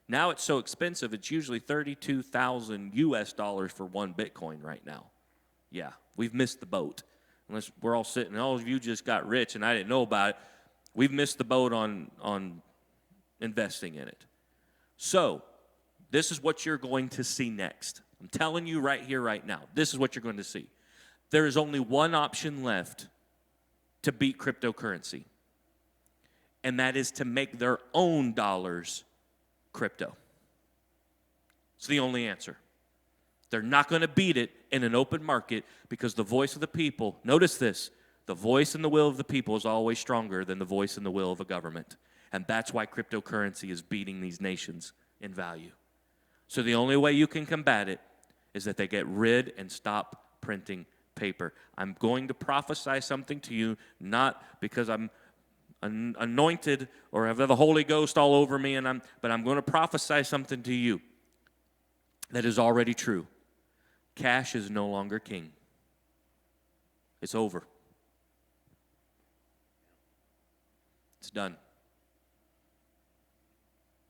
Now it's so expensive, it's usually $32,000 US for one Bitcoin right now. Yeah, we've missed the boat. Unless we're all sitting, all of you just got rich and I didn't know about it. We've missed the boat on investing in it. So, this is what you're going to see next. I'm telling you right here, right now. This is what you're going to see. There is only one option left to beat cryptocurrency, and that is to make their own dollars crypto. It's the only answer. They're not going to beat it in an open market, because the voice of the people, notice this, the voice and the will of the people is always stronger than the voice and the will of a government. And that's why cryptocurrency is beating these nations in value. So the only way you can combat it is that they get rid and stop printing paper. I'm going to prophesy something to you, not because I'm anointed or have the Holy Ghost all over me, but I'm going to prophesy something to you that is already true. Cash is no longer king. It's over. It's done.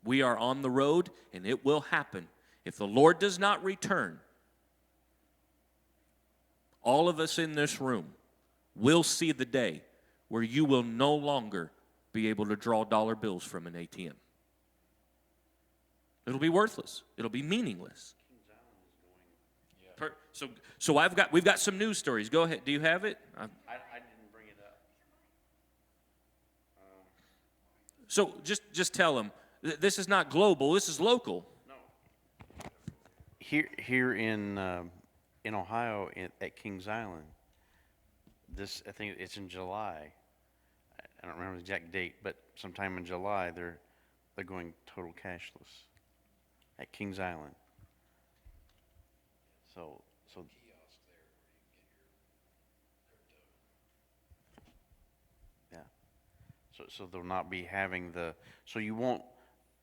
We are on the road, and it will happen. If the Lord does not return, all of us in this room will see the day where you will no longer be able to draw dollar bills from an ATM. It'll be worthless. It'll be meaningless. So we've got some news stories. Go ahead. Do you have it? I didn't bring it up. So just tell them, this is not global. This is local. No. Here in Ohio at Kings Island, I think it's in July. I don't remember the exact date, but sometime in July they're going total cashless at Kings Island. So Kiosk there where you can get your crypto. yeah. So they'll not be having so you won't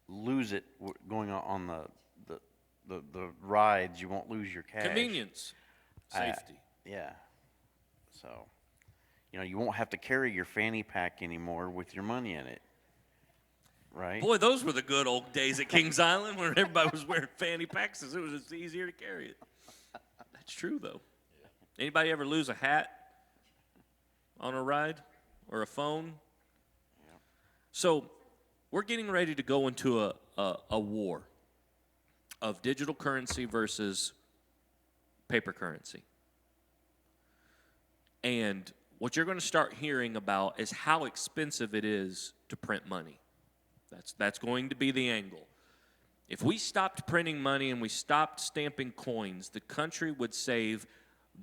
lose it going on the rides. You won't lose your cash. Convenience. Safety. Yeah. So, you won't have to carry your fanny pack anymore with your money in it. Right? Boy, those were the good old days at Kings Island when everybody was wearing fanny packs. It was just easier to carry it. That's true, though. Anybody ever lose a hat on a ride or a phone? Yeah. So we're getting ready to go into a war of digital currency versus paper currency. And what you're going to start hearing about is how expensive it is to print money. That's going to be the angle. If we stopped printing money and we stopped stamping coins, the country would save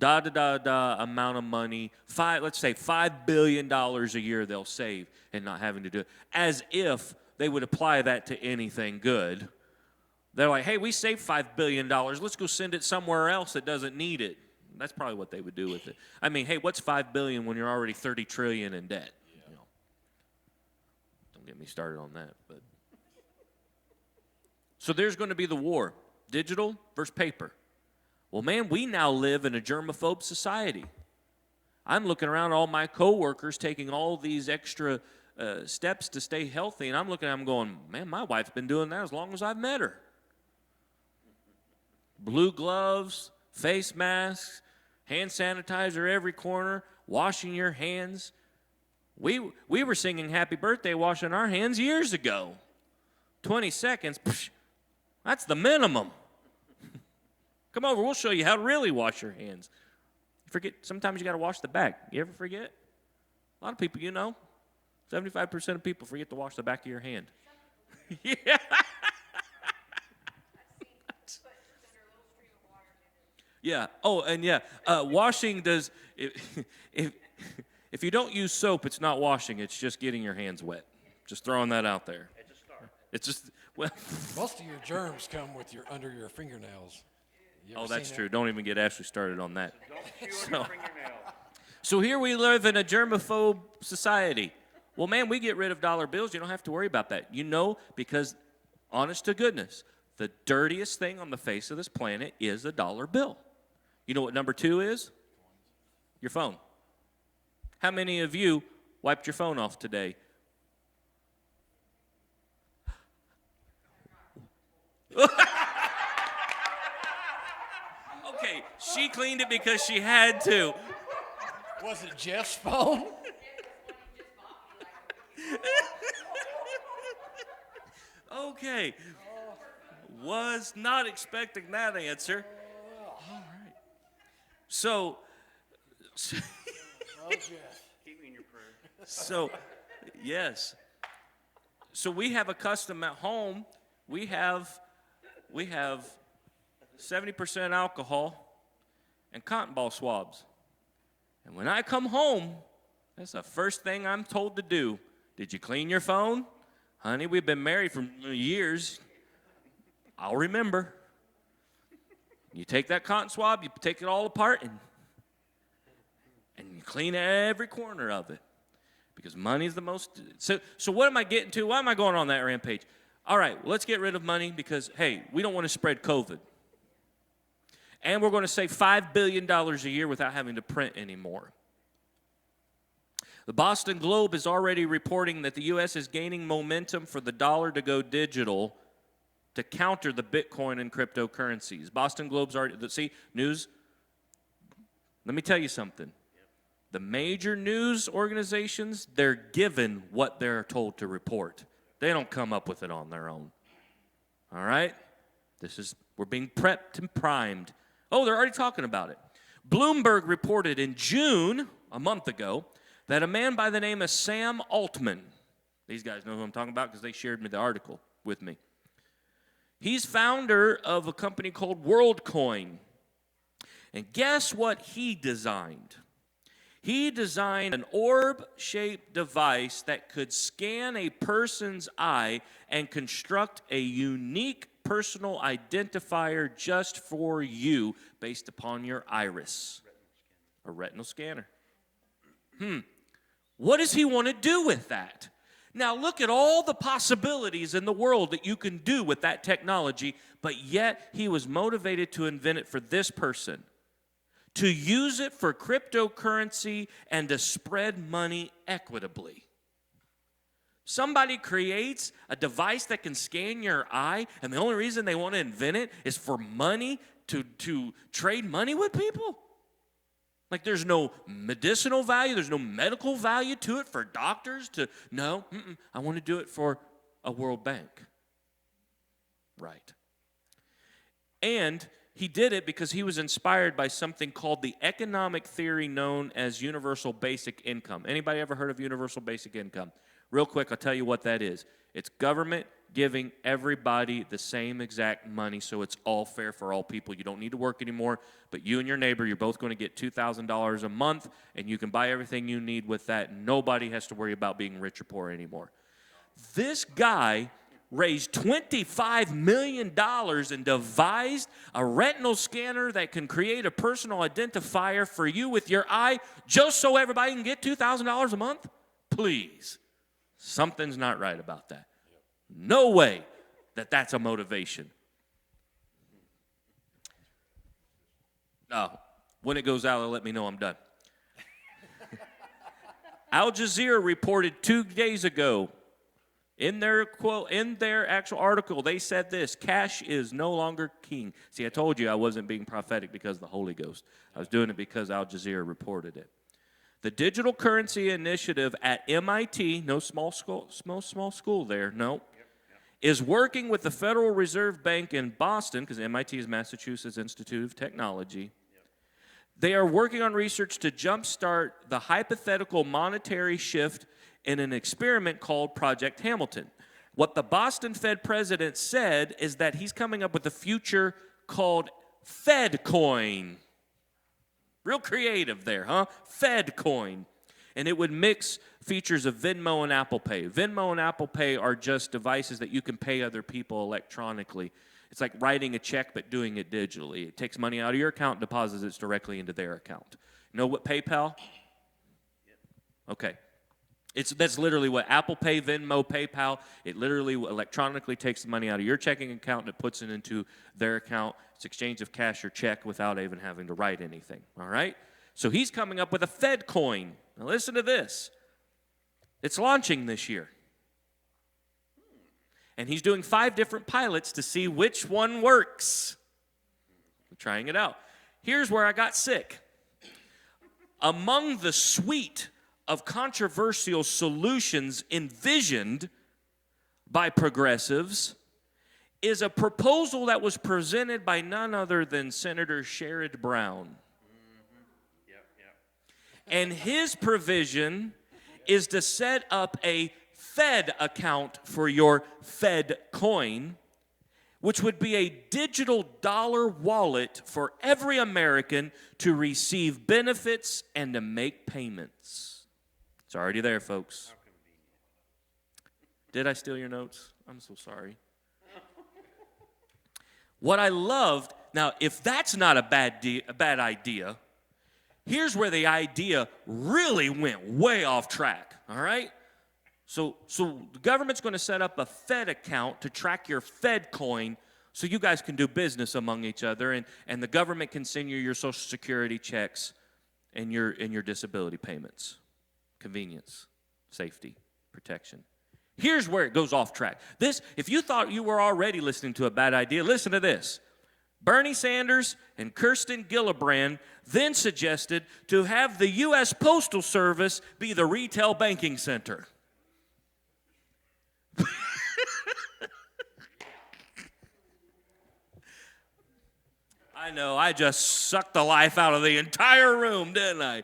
amount of money, let's say $5 billion a year they'll save and not having to do it, as if they would apply that to anything good. They're like, hey, we saved $5 billion. Let's go send it somewhere else that doesn't need it. That's probably what they would do with it. I mean, hey, what's $5 billion when you're already $30 trillion in debt? Yeah. Don't get me started on that. But so there's going to be the war, digital versus paper. Well, man, we now live in a germaphobe society. I'm looking around at all my coworkers taking all these extra steps to stay healthy, and I'm looking at them going, man, my wife's been doing that as long as I've met her. Blue gloves, face masks, hand sanitizer every corner, washing your hands. We were singing Happy Birthday washing our hands years ago. 20 seconds, psh, that's the minimum. Come over, we'll show you how to really wash your hands. You forget, sometimes you got to wash the back. You ever forget? A lot of people, 75% of people forget to wash the back of your hand. Yeah. Yeah. Oh, and yeah, washing does. If you don't use soap, it's not washing. It's just getting your hands wet. Just throwing that out there. It's a start. It's just well. Most of your germs come under your fingernails. You ever Oh, that's seen true. that? Don't even get Ashley started on that. Don't chew on your fingernails. So here we live in a germaphobe society. Well, man, we get rid of dollar bills. You don't have to worry about that. Because honest to goodness, the dirtiest thing on the face of this planet is a dollar bill. You know what number 2 is? Your phone. How many of you wiped your phone off today? Okay, she cleaned it because she had to. Was it Jeff's phone? Okay. Was not expecting that answer. All right. So Oh, Jeff. Keep me in your prayer. So, yes. So we have a custom at home. We have 70% alcohol and cotton ball swabs. And when I come home, that's the first thing I'm told to do. Did you clean your phone? Honey, we've been married for years. I'll remember. You take that cotton swab, you take it all apart, and you clean every corner of it. Because money is the most... So what am I getting to? Why am I going on that rampage? All right, well, let's get rid of money because, hey, we don't want to spread COVID. And we're going to save $5 billion a year without having to print anymore. The Boston Globe is already reporting that the U.S. is gaining momentum for the dollar to go digital to counter the Bitcoin and cryptocurrencies. Boston Globe's already, see, news. Let me tell you something. The major news organizations, they're given what they're told to report. They don't come up with it on their own. All right? We're being prepped and primed. Oh, they're already talking about it. Bloomberg reported in June, a month ago, that a man by the name of Sam Altman, these guys know who I'm talking about because they shared me the article with me. He's founder of a company called WorldCoin. And guess what he designed? He designed an orb-shaped device that could scan a person's eye and construct a unique personal identifier just for you based upon your iris. A retinal scanner. What does he want to do with that? Now look at all the possibilities in the world that you can do with that technology, but yet he was motivated to invent it for this person. To use it for cryptocurrency and to spread money equitably. Somebody creates a device that can scan your eye, and the only reason they want to invent it is for money, to trade money with people? Like there's no medicinal value, there's no medical value to it for doctors to, no, I want to do it for a World Bank. Right. And he did it because he was inspired by something called the economic theory known as universal basic income. Anybody ever heard of universal basic income? Real quick, I'll tell you what that is. It's government giving everybody the same exact money so it's all fair for all people. You don't need to work anymore, but you and your neighbor, you're both going to get $2,000 a month, and you can buy everything you need with that. Nobody has to worry about being rich or poor anymore. This guy raised $25 million and devised a retinal scanner that can create a personal identifier for you with your eye just so everybody can get $2,000 a month? Please. Something's not right about that. No way that that's a motivation. When it goes out, let me know I'm done. Al Jazeera reported 2 days ago, in their actual article, they said this: cash is no longer king. See, I told you I wasn't being prophetic because of the Holy Ghost. I was doing it because Al Jazeera reported it. The Digital Currency Initiative at MIT, no small school there, no, is working with the Federal Reserve Bank in Boston, because MIT is Massachusetts Institute of Technology. They are working on research to jumpstart the hypothetical monetary shift in an experiment called Project Hamilton. What the Boston Fed president said is that he's coming up with a future called Fed coin. Real creative there, huh? Fed coin. And it would mix features of Venmo and Apple Pay. Venmo and Apple Pay are just devices that you can pay other people electronically. It's like writing a check but doing it digitally. It takes money out of your account, deposits it directly into their account. You know what PayPal? Okay. That's literally what Apple Pay, Venmo, PayPal, it literally electronically takes the money out of your checking account and it puts it into their account. It's exchange of cash or check without even having to write anything, all right? So he's coming up with a Fed coin. Now listen to this. It's launching this year. And he's doing 5 different pilots to see which one works. I'm trying it out. Here's where I got sick. Among the suite of controversial solutions envisioned by progressives is a proposal that was presented by none other than Senator Sherrod Brown. And his provision is to set up a Fed account for your Fed coin, which would be a digital dollar wallet for every American to receive benefits and to make payments. It's already there, folks. Did I steal your notes? I'm so sorry. What I loved, now if that's not a bad idea, here's where the idea really went way off track, all right? So the government's going to set up a Fed account to track your Fed coin so you guys can do business among each other, and the government can send you your Social Security checks and your disability payments. convenience, safety, protection. Here's where it goes off track. This, if you thought you were already listening to a bad idea, listen to this. Bernie Sanders and Kirsten Gillibrand then suggested to have the U.S. Postal Service be the retail banking center. I know, I just sucked the life out of the entire room, didn't I?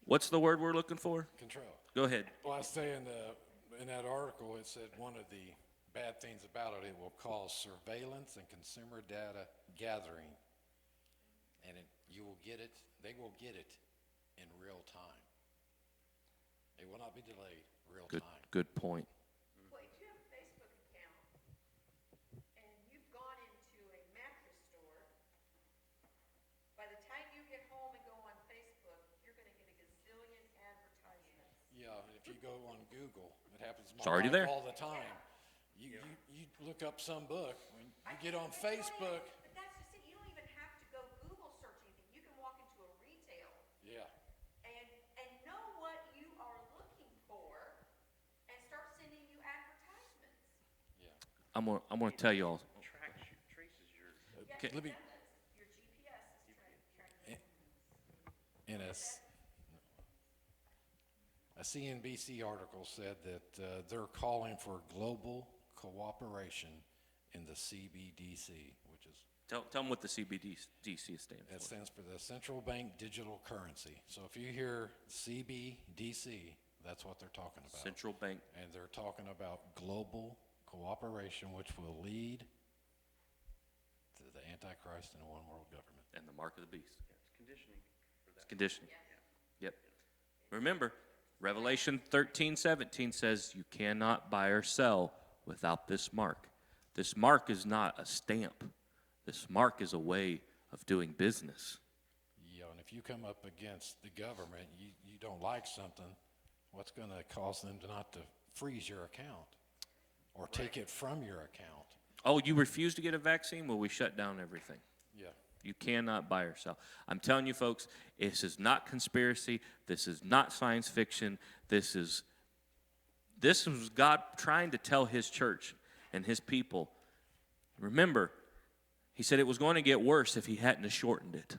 What's the word we're looking for? Control. Go ahead. Well, I say in that article, it said one of the bad things about it, it will cause surveillance and consumer data gathering. And you will get it, they will get it in real time. It will not be delayed, real time. Good point. Well, if you have a Facebook account and you've gone into a mattress store, by the time you get home and go on Facebook, you're gonna get a gazillion advertisements. Yeah, and if you go on Google, it happens in It's my already life there. all the time. You look up some book, when you get on Facebook, But that's just it, you don't even have to go Google search anything, you can walk into a retail yeah, and know what you are looking for and start sending you advertisements. yeah. I'm gonna tell you all. Traces your. Okay. Let me, Your GPS is tracking. in a CNBC article said that they're calling for global cooperation in the CBDC, which is, Tell them what the CBDC stands that for. stands for the Central Bank Digital Currency. So if you hear CBDC, that's what they're talking about. Central Bank. And they're talking about global cooperation, which will lead to the Antichrist and a one world government. And the mark of the beast. It's conditioning for that. It's conditioning. Yep. Remember, Revelation 13:17 says you cannot buy or sell without this mark. This mark is not a stamp. This mark is a way of doing business. Yeah, and if you come up against the government, you don't like something, what's going to cause them to not to freeze your account or take it from your account? Oh, you refuse to get a vaccine? Well, we shut down everything. Yeah. You cannot buy or sell. I'm telling you, folks, this is not conspiracy. This is not science fiction. This was God trying to tell his church and his people. Remember, he said it was going to get worse if he hadn't have shortened it.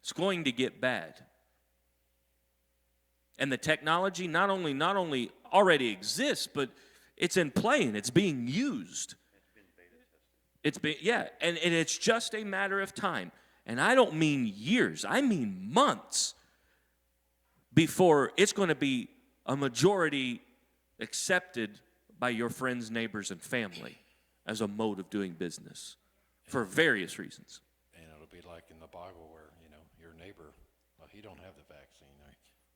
It's going to get bad. And the technology not only already exists, but it's in play and it's being used. It's been, yeah, and it's just a matter of time. And I don't mean years, I mean months before it's going to be a majority accepted by your friends, neighbors, and family as a mode of doing business for various reasons. And it'll be like in the Bible where, your neighbor, well, he don't have the vaccine. Or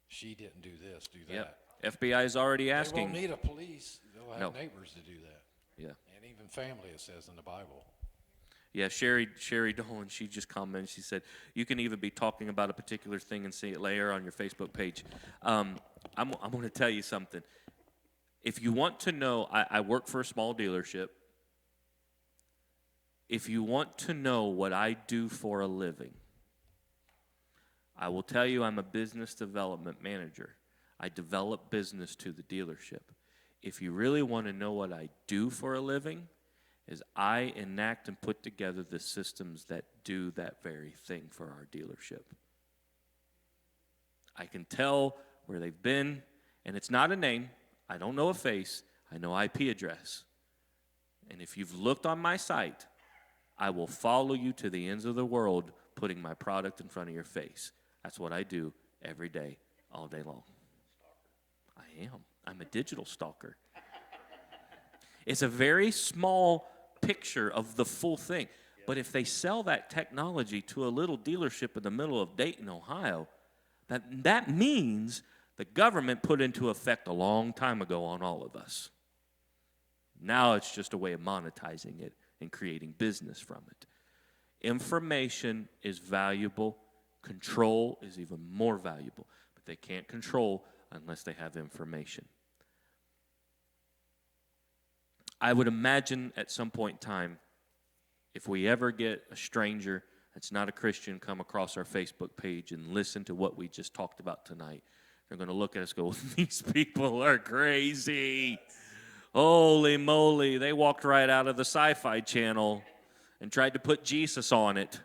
she didn't do this, do that. Yep. FBI is already They asking. won't need a police. They'll have No. neighbors to do that. Yeah. And even family, it says in the Bible. Yeah, Sherry Dolan, she just commented, she said, you can even be talking about a particular thing and see it later on your Facebook page. I'm going to tell you something. If you want to know, I work for a small dealership. If you want to know what I do for a living, I will tell you I'm a business development manager. I develop business to the dealership. If you really want to know what I do for a living, is I enact and put together the systems that do that very thing for our dealership. I can tell where they've been, and it's not a name. I don't know a face. I know IP address. And if you've looked on my site, I will follow you to the ends of the world putting my product in front of your face. That's what I do every day, all day long. I am. I'm a digital stalker. It's a very small picture of the full thing. But if they sell that technology to a little dealership in the middle of Dayton, Ohio, that means the government put into effect a long time ago on all of us. Now it's just a way of monetizing it and creating business from it. Information is valuable. Control is even more valuable. But they can't control unless they have information. I would imagine at some point in time, if we ever get a stranger that's not a Christian come across our Facebook page and listen to what we just talked about tonight. They're going to look at us and go, these people are crazy. Holy moly, they walked right out of the Sci-Fi Channel and tried to put Jesus on it.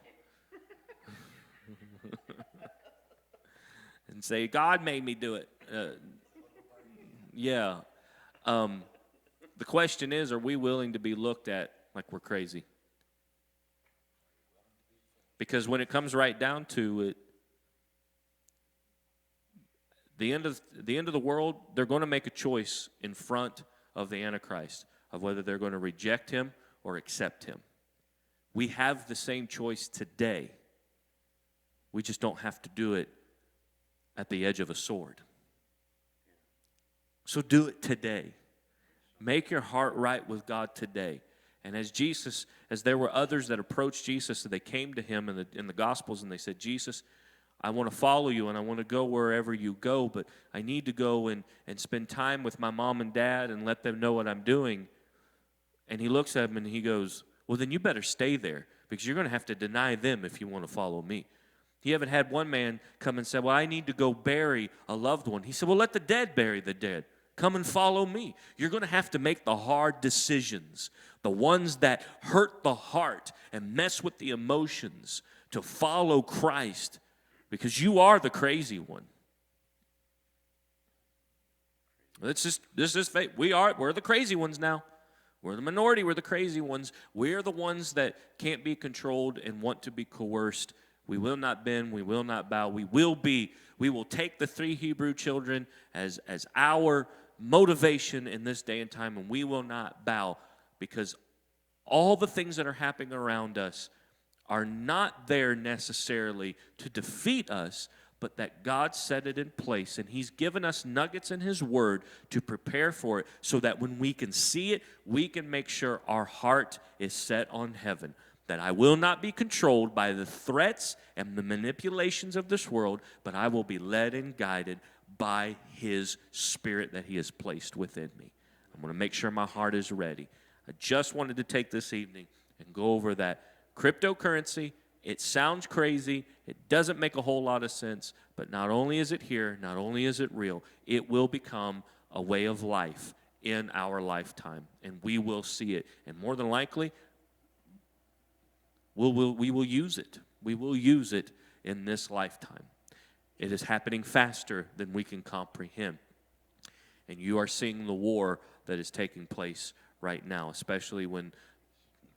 And say, God made me do it. Yeah. The question is, are we willing to be looked at like we're crazy? Because when it comes right down to it, the end of the world, they're going to make a choice in front of the Antichrist of whether they're going to reject him or accept him. We have the same choice today. We just don't have to do it at the edge of a sword. So do it today. Make your heart right with God today. And as there were others that approached Jesus, and they came to him in the Gospels, and they said, Jesus, I want to follow you, and I want to go wherever you go, but I need to go and spend time with my mom and dad and let them know what I'm doing. And he looks at him and he goes, well, then you better stay there, because you're going to have to deny them if you want to follow me. He haven't had one man come and say, well, I need to go bury a loved one. He said, well, let the dead bury the dead. Come and follow me. You're going to have to make the hard decisions, the ones that hurt the heart and mess with the emotions, to follow Christ, because you are the crazy one. This is fate. We're the crazy ones now. We're the minority. We're the crazy ones. We're the ones that can't be controlled and want to be coerced. We will not bend. We will not bow. We will take the 3 Hebrew children as our motivation in this day and time, and we will not bow, because all the things that are happening around us are not there necessarily to defeat us, but that God set it in place, and he's given us nuggets in his word to prepare for it, so that when we can see it, we can make sure our heart is set on heaven, that I will not be controlled by the threats and the manipulations of this world, but I will be led and guided by his Spirit that he has placed within me. I'm going to make sure my heart is ready. I just wanted to take this evening and go over that cryptocurrency. It sounds crazy. It doesn't make a whole lot of sense, but not only is it here, not only is it real, it will become a way of life in our lifetime, and we will see it. And more than likely, we will use it. We will use it in this lifetime. It is happening faster than we can comprehend. And you are seeing the war that is taking place right now, especially when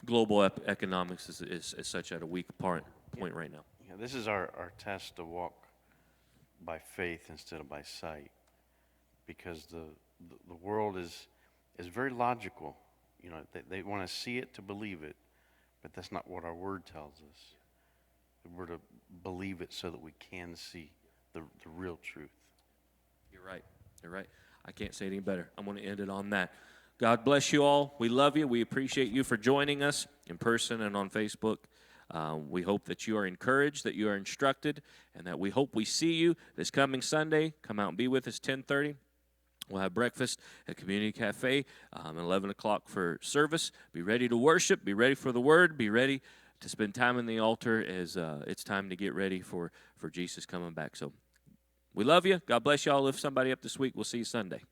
global economics is such at a weak point right now. Yeah, this is our test to walk by faith instead of by sight, because the world is very logical. You know, they want to see it to believe it, but that's not what our word tells us. We're to believe it so that we can see the real truth. You're right. You're right. I can't say it any better. I'm going to end it on that. God bless you all. We love you. We appreciate you for joining us in person and on Facebook. We hope that you are encouraged, that you are instructed, and that we hope we see you this coming Sunday. Come out and be with us 10:30. We'll have breakfast at Community Cafe, 11 o'clock for service. Be ready to worship. Be ready for the word. Be ready to spend time in the altar as it's time to get ready for Jesus coming back. So we love you. God bless you all. Lift somebody up this week. We'll see you Sunday.